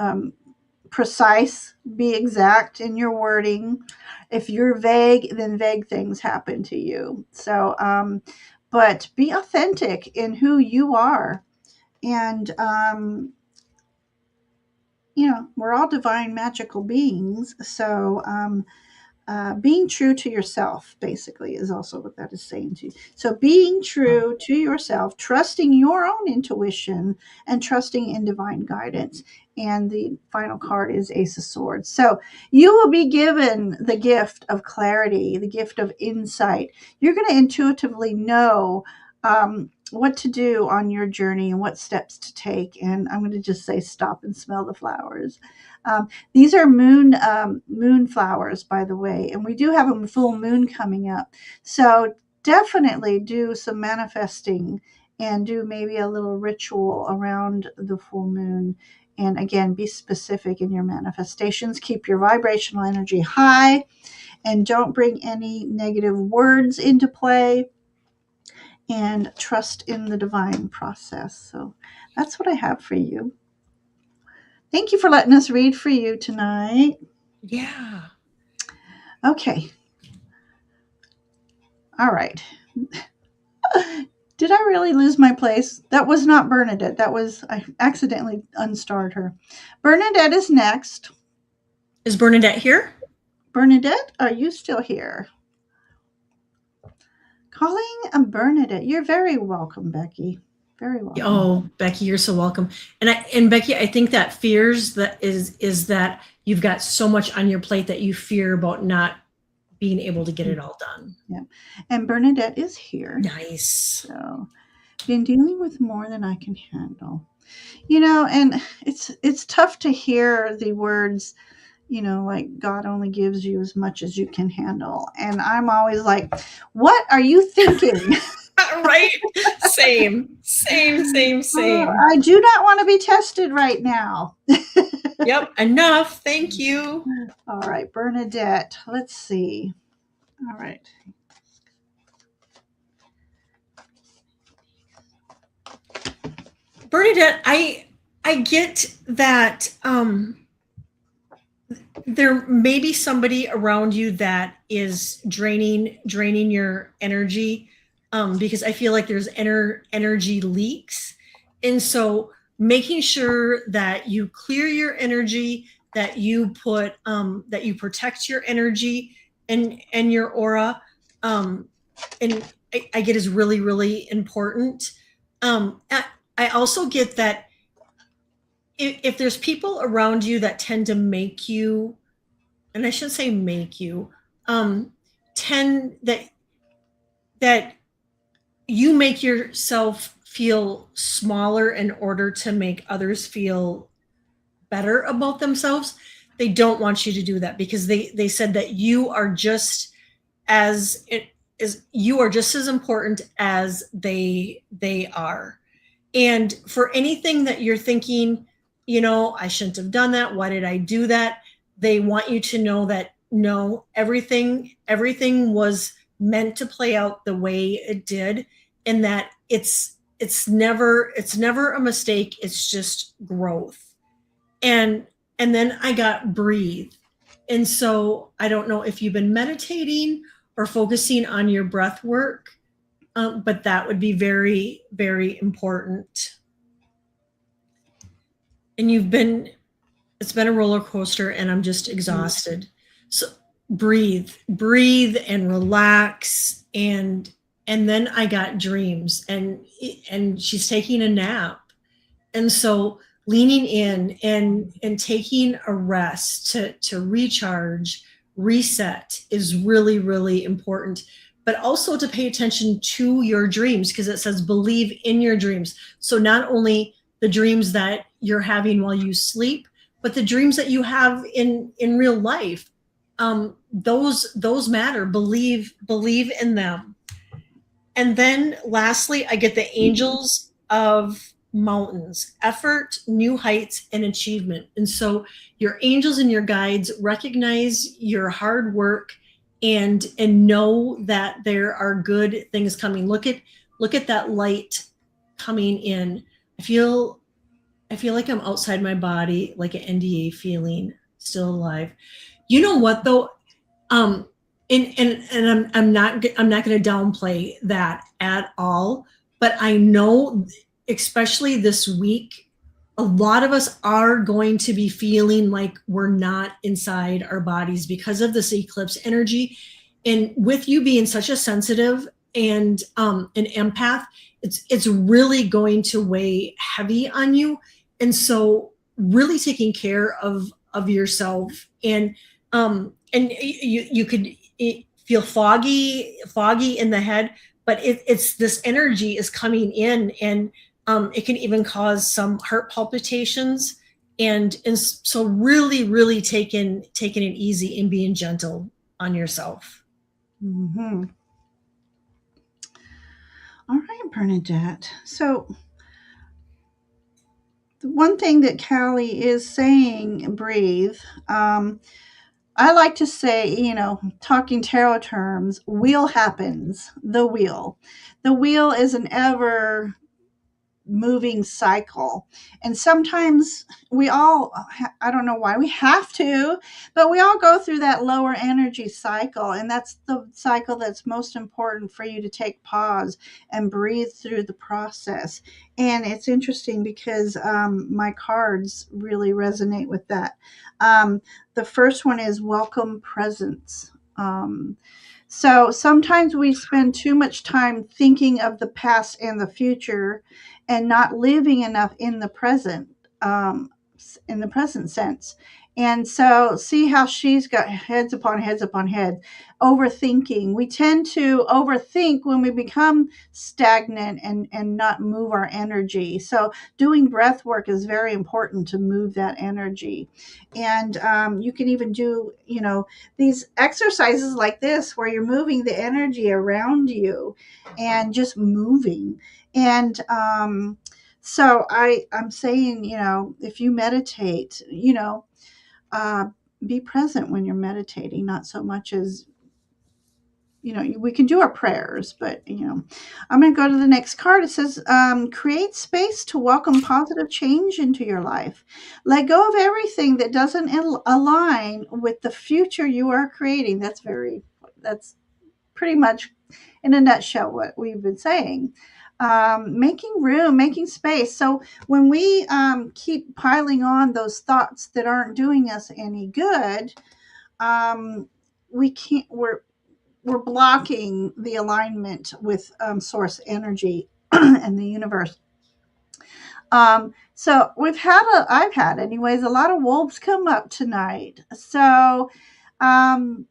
precise, be exact in your wording. If you're vague, then vague things happen to you. So, but be authentic in who you are. And, we're all divine, magical beings. So, being true to yourself, basically, is also what that is saying to you. So, being true to yourself, trusting your own intuition, and trusting in divine guidance. And the final card is Ace of Swords. So, you will be given the gift of clarity, the gift of insight. You're going to intuitively know what to do on your journey and what steps to take. And I'm going to just say, stop and smell the flowers. These are moon flowers, by the way, and we do have a full moon coming up. So definitely do some manifesting and do maybe a little ritual around the full moon. And again, be specific in your manifestations. Keep your vibrational energy high and don't bring any negative words into play. And trust in the divine process. So that's what I have for you. Thank you for letting us read for you tonight. Yeah. Okay. All right. Did I really lose my place? That was not Bernadette. I accidentally unstarred her. Bernadette is next. Is Bernadette here? Bernadette, are you still here? Calling a Bernadette. You're very welcome, Becky. Very welcome. Oh, Becky, you're so welcome. And Becky, I think that fears that is that you've got so much on your plate that you fear about not being able to get it all done. Yeah. And Bernadette is here. Nice. So, been dealing with more than I can handle. And it's tough to hear the words, like God only gives you as much as you can handle. And I'm always like, what are you thinking? Right? Same. I do not want to be tested right now. Yep. Enough. Thank you. All right, Bernadette. Let's see. All right. Bernadette, I get that there may be somebody around you that is draining your energy, because I feel like there's energy leaks. And so making sure that you clear your energy, that you protect your energy and your aura, and I get is really, really important. I also get that if there's people around you that tend to make you, and I shouldn't say make you, tend that you make yourself feel smaller in order to make others feel better about themselves. They don't want you to do that because they said that you are just as important as they are. And for anything that you're thinking, I shouldn't have done that. Why did I do that? They want you to know that no, everything was meant to play out the way it did, and that it's never a mistake. It's just growth. And then I got breathe. And so I don't know if you've been meditating or focusing on your breath work, but that would be very, very important. And it's been a roller coaster and I'm just exhausted. So breathe and relax. And then I got dreams and she's taking a nap. And so leaning in and taking a rest to recharge, reset is really, really important. But also to pay attention to your dreams, because it says believe in your dreams. So not only the dreams that you're having while you sleep, but the dreams that you have in real life. Those matter. Believe in them. And then lastly, I get the angels of mountains, effort, new heights, and achievement. And so your angels and your guides recognize your hard work and know that there are good things coming. Look at that light coming in. I feel I feel like I'm outside my body, like an NDA feeling, still alive. You know what though? Um, and I'm not going to downplay that at all. But I know, especially this week, a lot of us are going to be feeling like we're not inside our bodies because of this eclipse energy. And with you being such a sensitive and an empath, it's really going to weigh heavy on you. And so, really taking care of yourself, and you could feel foggy in the head, but it's this energy is coming in, and it can even cause some heart palpitations, and so really taking it easy and being gentle on yourself. Mm-hmm. All right, Bernadette. So the one thing that Callie is saying, breathe. I like to say, talking tarot terms, wheel happens, the wheel. The wheel is an ever moving cycle. And sometimes we all, I don't know why we have to, but we all go through that lower energy cycle. And that's the cycle that's most important for you to take pause and breathe through the process. And it's interesting because my cards really resonate with that. The first one is welcome presence. So sometimes we spend too much time thinking of the past and the future and not living enough um, in the present sense. And so, see how she's got heads upon heads upon head, overthinking. We tend to overthink when we become stagnant and not move our energy. So, doing breath work is very important to move that energy. And you can even do, these exercises like this where you're moving the energy around you and just moving. And so I'm saying, if you meditate, uh, be present when you're meditating, not so much as, we can do our prayers, but, I'm going to go to the next card. It says, create space to welcome positive change into your life. Let go of everything that doesn't align with the future you are creating. That's pretty much in a nutshell what we've been saying. Making room, making space. So when we keep piling on those thoughts that aren't doing us any good, we can't. We're blocking the alignment with source energy and the universe. So I've had anyways, a lot of wolves come up tonight. So um,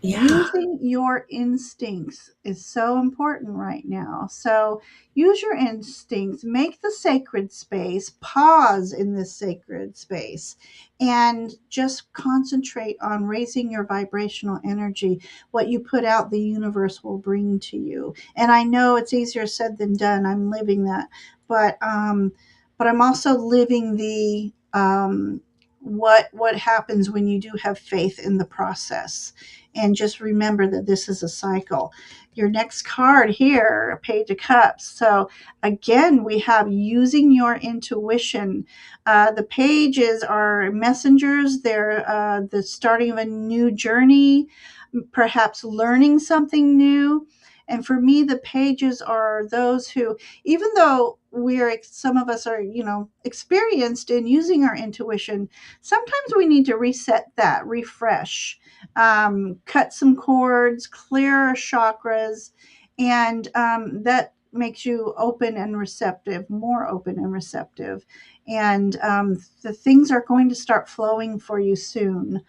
Yeah. using your instincts is so important right now. So use your instincts, make the sacred space, pause in this sacred space, and just concentrate on raising your vibrational energy. What you put out, the universe will bring to you. And I know it's easier said than done. I'm living that, but I'm also living the what happens when you do have faith in the process, and just remember that this is a cycle. Your next card here, a page of cups. So again, we have using your intuition. The pages are messengers. They're the starting of a new journey, perhaps learning something new. And for me, the pages are those who, even though some of us are, experienced in using our intuition, sometimes we need to reset that, refresh, cut some cords, clear our chakras, and that makes you open and receptive, more open and receptive. And the things are going to start flowing for you soon.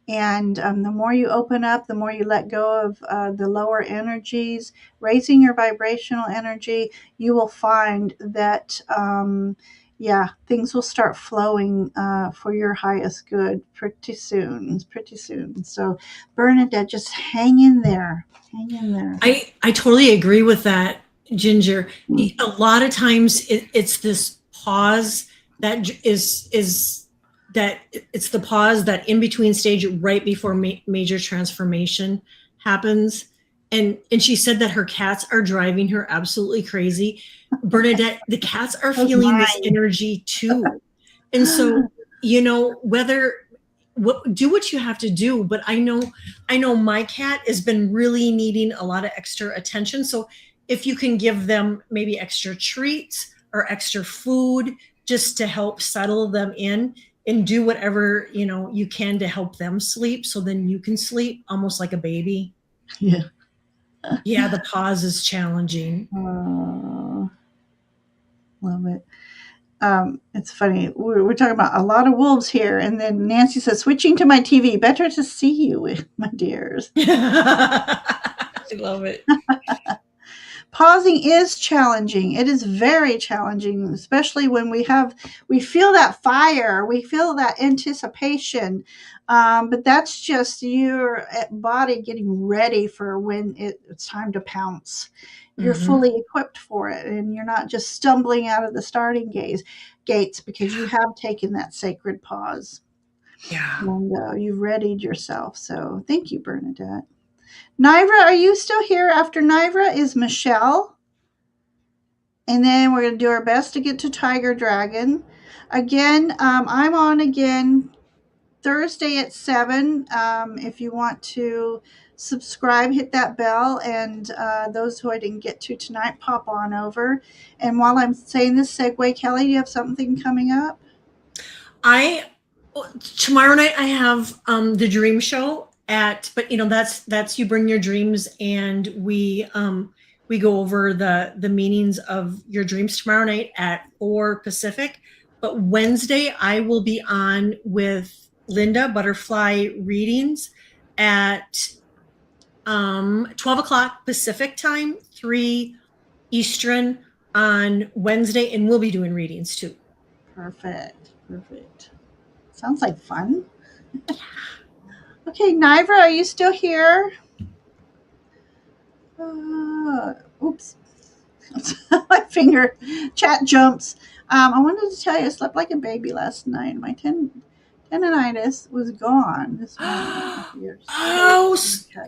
And the more you open up, the more you let go of the lower energies, raising your vibrational energy, you will find that, yeah, things will start flowing for your highest good pretty soon. Pretty soon. So, Bernadette, just hang in there. Hang in there. I totally agree with that, Ginger. A lot of times it's this pause that is that it's the pause, that in between stage right before major transformation happens. and she said that her cats are driving her absolutely crazy. Bernadette, the cats are Those feeling this mine. energy too. And so, you know, do what you have to do, but I know my cat has been really needing a lot of extra attention. So if you can give them maybe extra treats or extra food just to help settle them in, and do whatever, you know, you can to help them sleep, so then you can sleep almost like a baby. Yeah. Yeah, the pause is challenging. Oh, love it. It's funny. We're talking about a lot of wolves here, and then Nancy says, "Switching to my TV. Better to see you, my dears." I love it. Pausing is challenging. It is very challenging, especially when we feel that fire, we feel that anticipation. But that's just your body getting ready for when it's time to pounce. You're Mm-hmm. fully equipped for it, and you're not just stumbling out of the starting gates because you have taken that sacred pause Yeah. and you've readied yourself. So thank you, Bernadette. Nivra, are you still here? After Nivra is Michelle. And then we're going to do our best to get to Tiger Dragon. Again, I'm on again Thursday at 7. If you want to subscribe, hit that bell. And those who I didn't get to tonight, pop on over. And while I'm saying this segue, Kelly, do you have something coming up? I Tomorrow night I have the dream show at, but you know, that's you bring your dreams, and we go over the meanings of your dreams tomorrow night at 4 Pacific. But Wednesday I will be on with Linda Butterfly readings at 12 o'clock Pacific time, 3 Eastern on Wednesday, and we'll be doing readings too. Perfect. Perfect. Sounds like fun. Okay, Nivra, are you still here? Oops. My finger chat jumps. I wanted to tell you I slept like a baby last night. My tendonitis was gone this morning. Oh,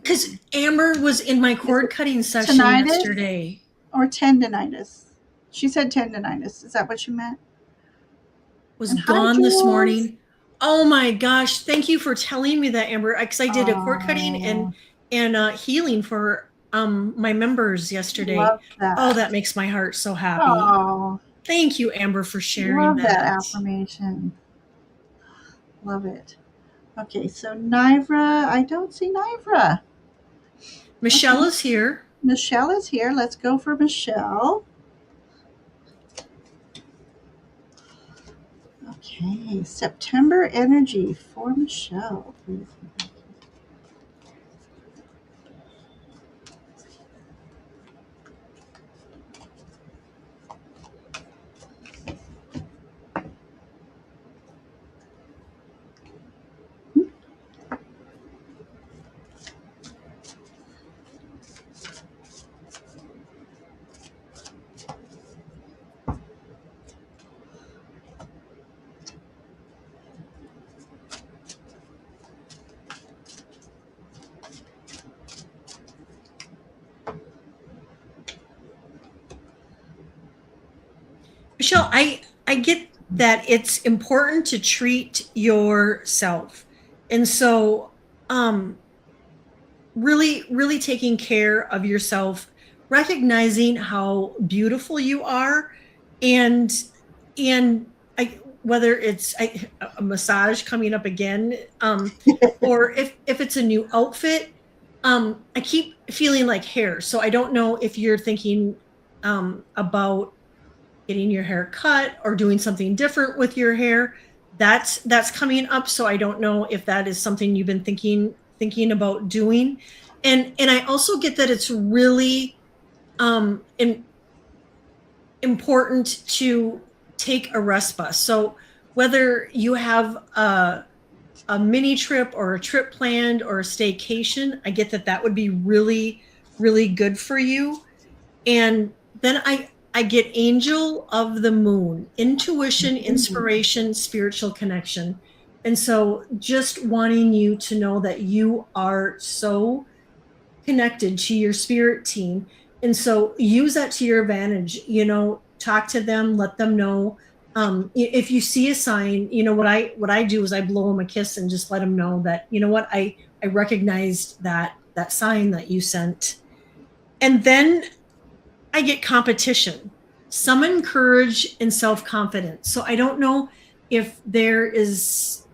because Amber was in my Is cord it cutting session tinnitus yesterday. or tendonitis? She said tendonitis. Is that what you meant? Was And hi, gone this Jules. morning. Oh my gosh! Thank you for telling me that, Amber. Because I did a cord cutting Oh, and healing for my members yesterday. love Oh, that. that makes my heart so happy. Oh, Thank you, Amber, for sharing love that that. affirmation. Love it. Okay, so Nivra, I don't see Nivra. Michelle Okay, is here. Michelle is here. Let's go for Michelle. Okay, September energy for Michelle, please. Michelle, I get that it's important to treat yourself. And so really taking care of yourself, recognizing how beautiful you are, and and whether it's a massage coming up again, or if it's a new outfit. I keep feeling like hair, so I don't know if you're thinking about getting your hair cut or doing something different with your hair. That's coming up, so I don't know if that is something you've been thinking about doing. And I also get that it's really important to take a rest bus. So whether you have a mini trip or a trip planned or a staycation, I get that would be really good for you. And then I get angel of the moon, intuition, inspiration, spiritual connection. And so just wanting you to know that you are so connected to your spirit team. And so use that to your advantage. Talk to them, let them know. If you see a sign, what I do is I blow them a kiss and just let them know that, what, I recognized that sign that you sent. And then I get competition, summon courage and self-confidence. So I don't know if there is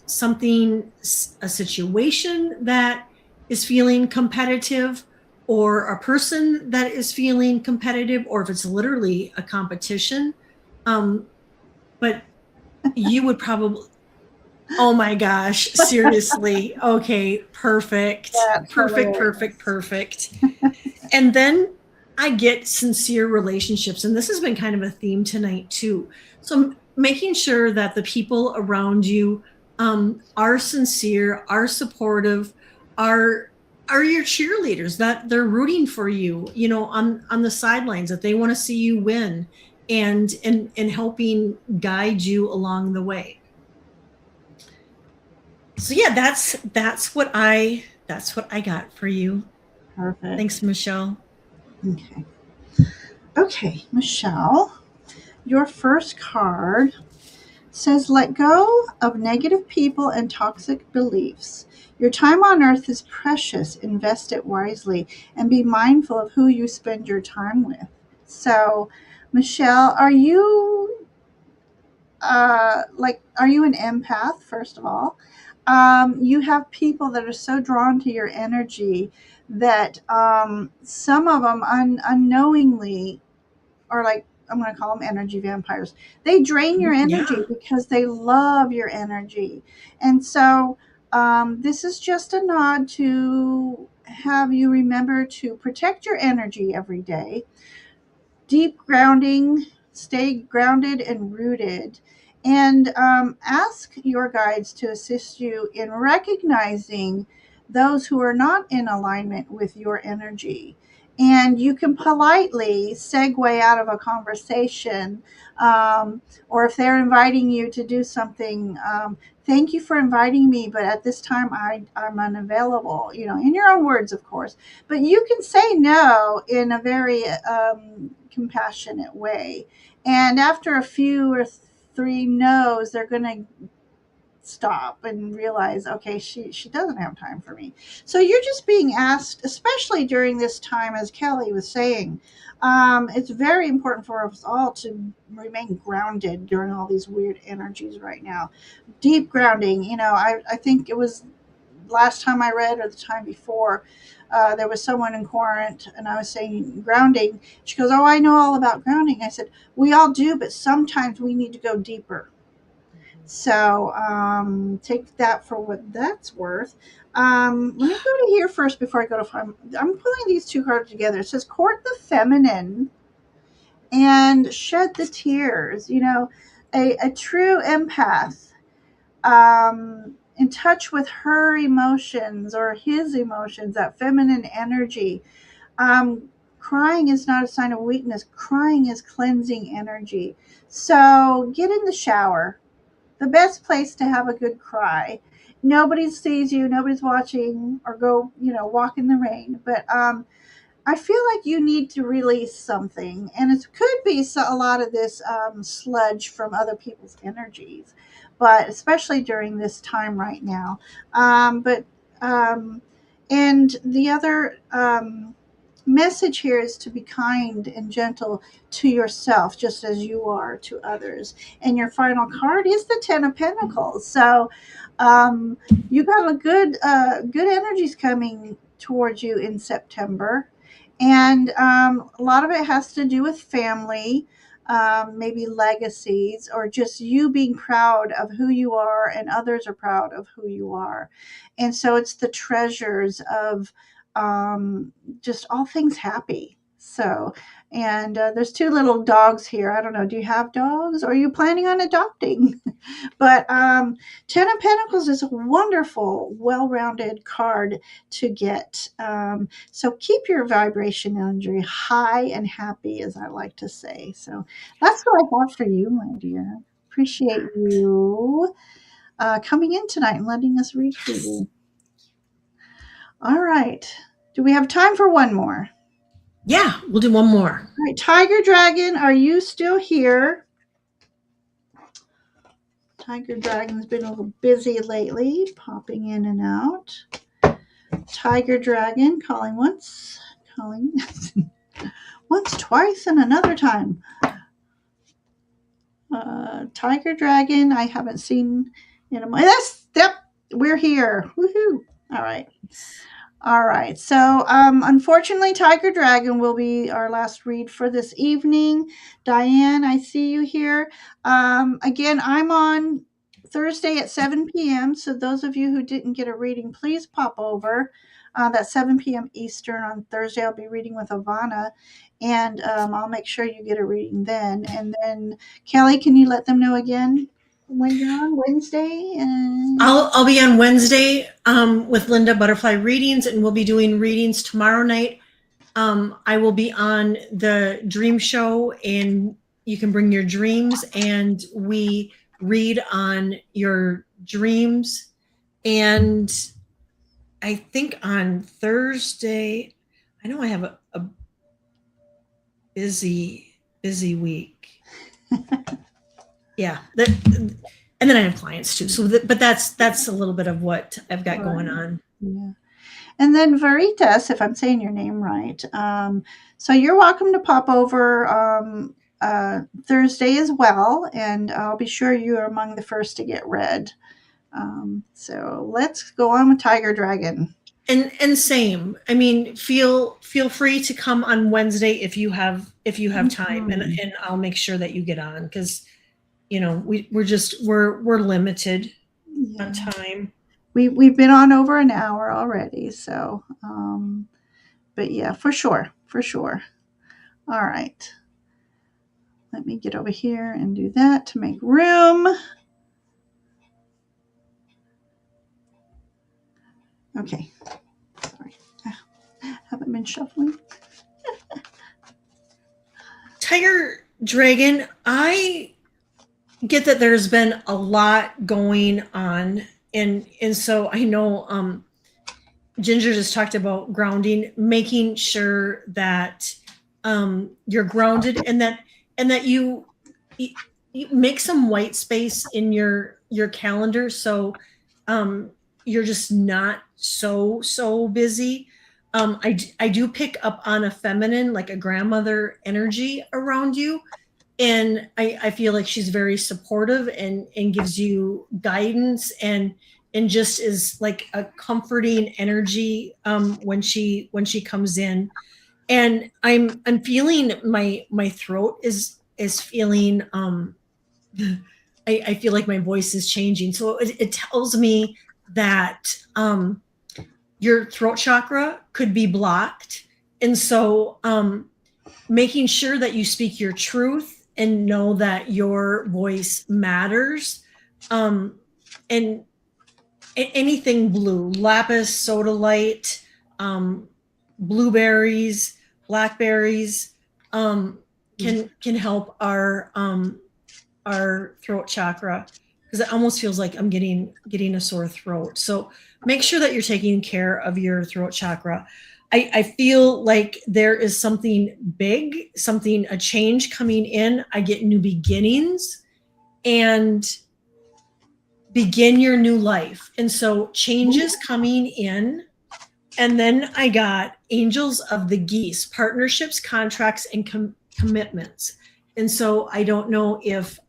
something, a situation that is feeling competitive, or a person that is feeling competitive, or if it's literally a competition. Um, but you would probably, oh my gosh, seriously. Okay, perfect. That's Perfect, perfect, hilarious. perfect. And then I get sincere relationships. And this has been kind of a theme tonight, too. So making sure that the people around you are sincere, are supportive, are are your cheerleaders, that they're rooting for you, on the sidelines, that they want to see you win, and helping guide you along the way. So yeah, that's what I got for you. Thanks, Perfect. Michelle. Okay. Okay, Michelle, your first card says, let go of negative people and toxic beliefs. Your time on earth is precious. Invest it wisely and be mindful of who you spend your time with. So, Michelle, are you an empath, first of all? You have people that are so drawn to your energy that some of them unknowingly, or like, I'm going to call them energy vampires. They drain your Yeah. energy because they love your energy. And so this is just a nod to have you remember to protect your energy every day. Deep grounding, stay grounded and rooted, and ask your guides to assist you in recognizing those who are not in alignment with your energy. And you can politely segue out of a conversation, or if they're inviting you to do something, thank you for inviting me, but at this time I'm unavailable, in your own words, of course. But you can say no in a very compassionate way. And after a few or three no's, they're going to stop and realize, okay, she doesn't have time for me. So you're just being asked, especially during this time, as Kelly was saying, it's very important for us all to remain grounded during all these weird energies right now. Deep grounding, I think it was last time I read or the time before, there was someone in Corinth, and I was saying grounding. She goes, "Oh, I know all about grounding." I said, "We all do, but sometimes we need to go deeper." So take that for what that's worth. Let me go to here first before I go to find. I'm pulling these two cards together. It says, "Court the feminine and shed the tears." A true empath, in touch with her emotions or his emotions, that feminine energy. Crying is not a sign of weakness. Crying is cleansing energy. So get in the shower. The best place to have a good cry. Nobody sees you. Nobody's watching. Or go, walk in the rain. But I feel like you need to release something, and it could be a lot of this sludge from other people's energies, but especially during this time right now. But and the other message here is to be kind and gentle to yourself, just as you are to others. And your final card is the Ten of Pentacles. So um, you got a good energies coming towards you in September, and a lot of it has to do with family, maybe legacies, or just you being proud of who you are, and others are proud of who you are. And so it's the treasures of just all things happy. So, and there's two little dogs here. I don't know. Do you have dogs? Or are you planning on adopting? But Ten of Pentacles is a wonderful, well rounded card to get. So keep your vibration energy high and happy, as I like to say. So that's what I have for you, my dear. Appreciate you coming in tonight and letting us read for Yes. you. All right. Do we have time for one more? Yeah, we'll do one more. All right, Tiger Dragon, are you still here? Tiger Dragon's been a little busy lately, popping in and out. Tiger Dragon, calling once, calling once, twice, and another time. Tiger Dragon, I haven't seen in a month. Yes, yep, we're here. Woohoo! All right. All right. So, unfortunately, Tiger Dragon will be our last read for this evening. Diane, I see you here. Again, I'm on Thursday at 7 p.m. So, those of you who didn't get a reading, please pop over. That's 7 p.m. Eastern on Thursday. I'll be reading with Ivana, and I'll make sure you get a reading then. And then, Kelly, can you let them know again when you're on Wednesday? And I'll be on Wednesday with Linda Butterfly Readings, and we'll be doing readings tomorrow night. I will be on the Dream Show, and you can bring your dreams, and we read on your dreams. And I think on Thursday, I know I have a busy week. Yeah, and then I have clients too. So, but that's a little bit of what I've got going on. yeah. And then Veritas, if I'm saying your name right. So you're welcome to pop over Thursday as well, and I'll be sure you are among the first to get read. So let's go on with Tiger Dragon. And same. I mean, feel free to come on Wednesday if you have time, and I'll make sure that you get on, because we're limited on time. We've been on over an hour already, so but yeah, for sure. All right. Let me get over here and do that to make room. Okay. Sorry. Haven't been shuffling. Tiger Dragon, I get that there's been a lot going on, and so I know Ginger just talked about grounding, making sure that you're grounded, and that you make some white space in your calendar, so you're just not so busy. I do pick up on a feminine, like a grandmother energy around you, and I feel like she's very supportive and gives you guidance, and just is like a comforting energy when she comes in. And I'm feeling my throat is feeling I feel like my voice is changing, so it tells me that your throat chakra could be blocked, and so making sure that you speak your truth and know that your voice matters. And anything blue, lapis, sodalite, blueberries, blackberries, can help our throat chakra, because it almost feels like I'm getting a sore throat. So make sure that you're taking care of your throat chakra. I feel like there is something big, a change coming in. I get new beginnings, and begin your new life. And so changes coming in. And then I got angels of the geese, partnerships, contracts, and commitments. And so I don't know if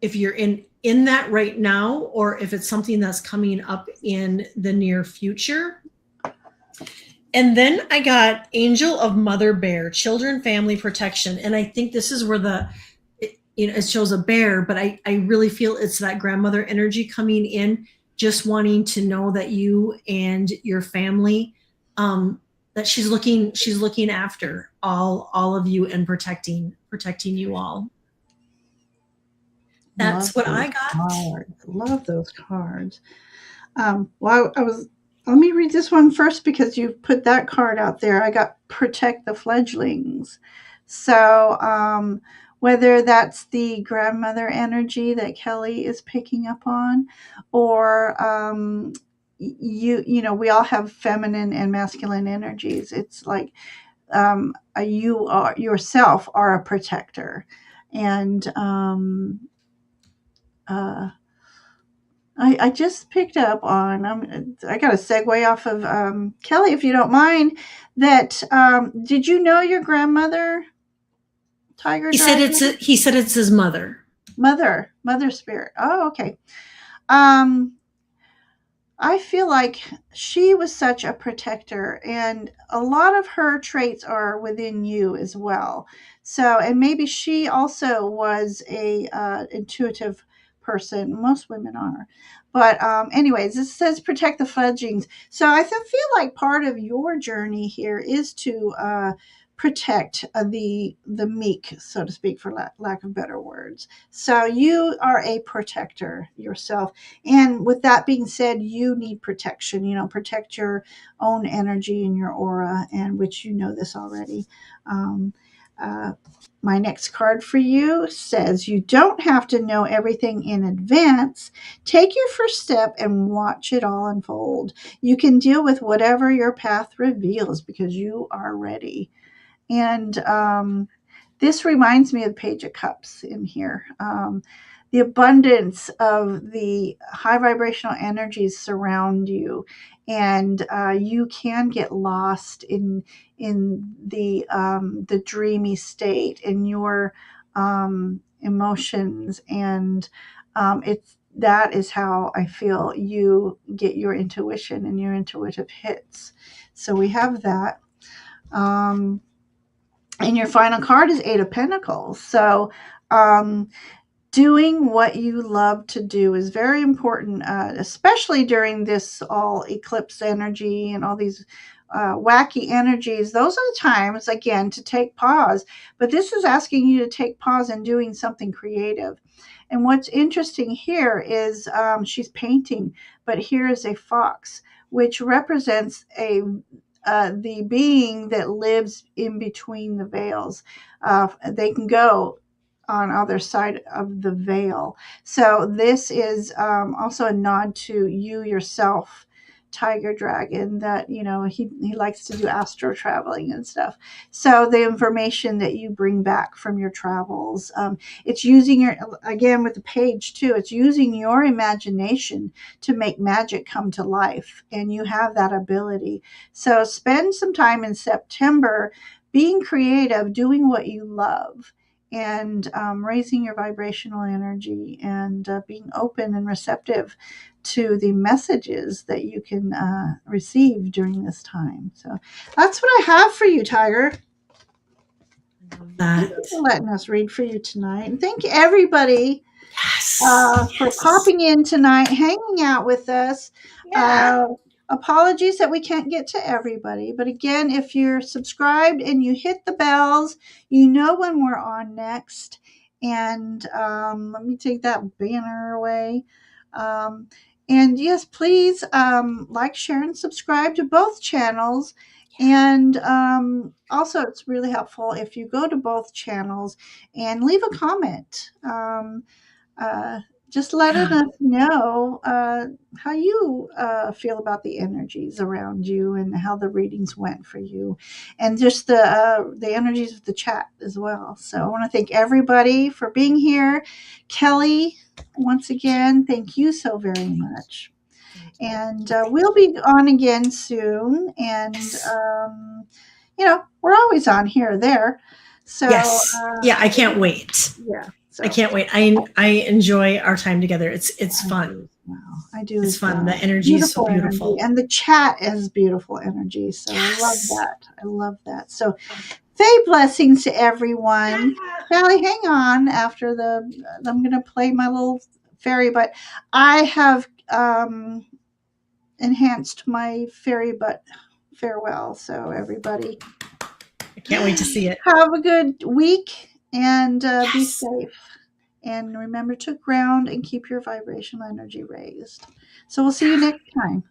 you're in that right now, or if it's something that's coming up in the near future. And then I got angel of mother bear, children, family, protection. And I think this is where it shows a bear, but I really feel it's that grandmother energy coming in, just wanting to know that you and your family, that she's looking after all of you and protecting you all. That's what I got. Cards. Love those cards. Well, let me read this one first, because you put that card out there. I got protect the fledglings. So whether that's the grandmother energy that Kelly is picking up on, or we all have feminine and masculine energies. It's like, you are yourself are a protector, and uh, I just picked up on. I got a segue off of Kelly, if you don't mind. That did you know your grandmother, Tiger Dragon? He said it's his mother. Mother spirit. Oh, okay. Um, I feel like she was such a protector, and a lot of her traits are within you as well. So, and maybe she also was a intuitive person. Most women are, but anyways, this says protect the fledglings. So I feel like part of your journey here is to protect the meek, so to speak, for lack of better words. So you are a protector yourself, and with that being said, you need protection. Protect your own energy and your aura, and which you know this already. Um, uh, my next card for you says you don't have to know everything in advance. Take your first step and watch it all unfold. You can deal with whatever your path reveals because you are ready. And this reminds me of the Page of Cups in here. The abundance of the high vibrational energies surround you, and you can get lost in the dreamy state in your emotions, and it's that is how I feel you get your intuition and your intuitive hits. So we have that. Um, and your final card is Eight of Pentacles. So, doing what you love to do is very important, especially during this all eclipse energy and all these wacky energies. Those are the times, again, to take pause. But this is asking you to take pause and doing something creative. And what's interesting here is she's painting, but here is a fox, which represents the being that lives in between the veils. They can go on other side of the veil. So this is also a nod to you yourself, Tiger Dragon, that he likes to do astro traveling and stuff. So the information that you bring back from your travels, it's using your, again with the page too, it's using your imagination to make magic come to life, and you have that ability. So spend some time in September being creative, doing what you love, and raising your vibrational energy, and being open and receptive to the messages that you can receive during this time. So that's what I have for you, Tiger. That. Thank you for letting us read for you tonight. And thank you, everybody, for popping in tonight, hanging out with us. Yeah. Apologies that we can't get to everybody. But again, if you're subscribed and you hit the bells, you know when we're on next. And let me take that banner away. And yes, please like, share, and subscribe to both channels. And also, it's really helpful if you go to both channels and leave a comment. Uh, just letting us know how you feel about the energies around you and how the readings went for you, and just the energies of the chat as well. So I want to thank everybody for being here. Kelly, once again, thank you so very much. And we'll be on again soon. And we're always on here or there. So yes, yeah, I can't wait. Yeah. So. I can't wait. I enjoy our time together. It's fun. Wow, I do. It's fun. The energy is so beautiful, energy. And the chat is beautiful energy. So yes. I love that. I love that. So, Faye blessings to everyone. Sally, hang on. After I'm going to play my little fairy, but I have enhanced my fairy butt farewell. So everybody, I can't wait to see it. Have a good week, and be safe. And remember to ground and keep your vibrational energy raised. So we'll see you next time.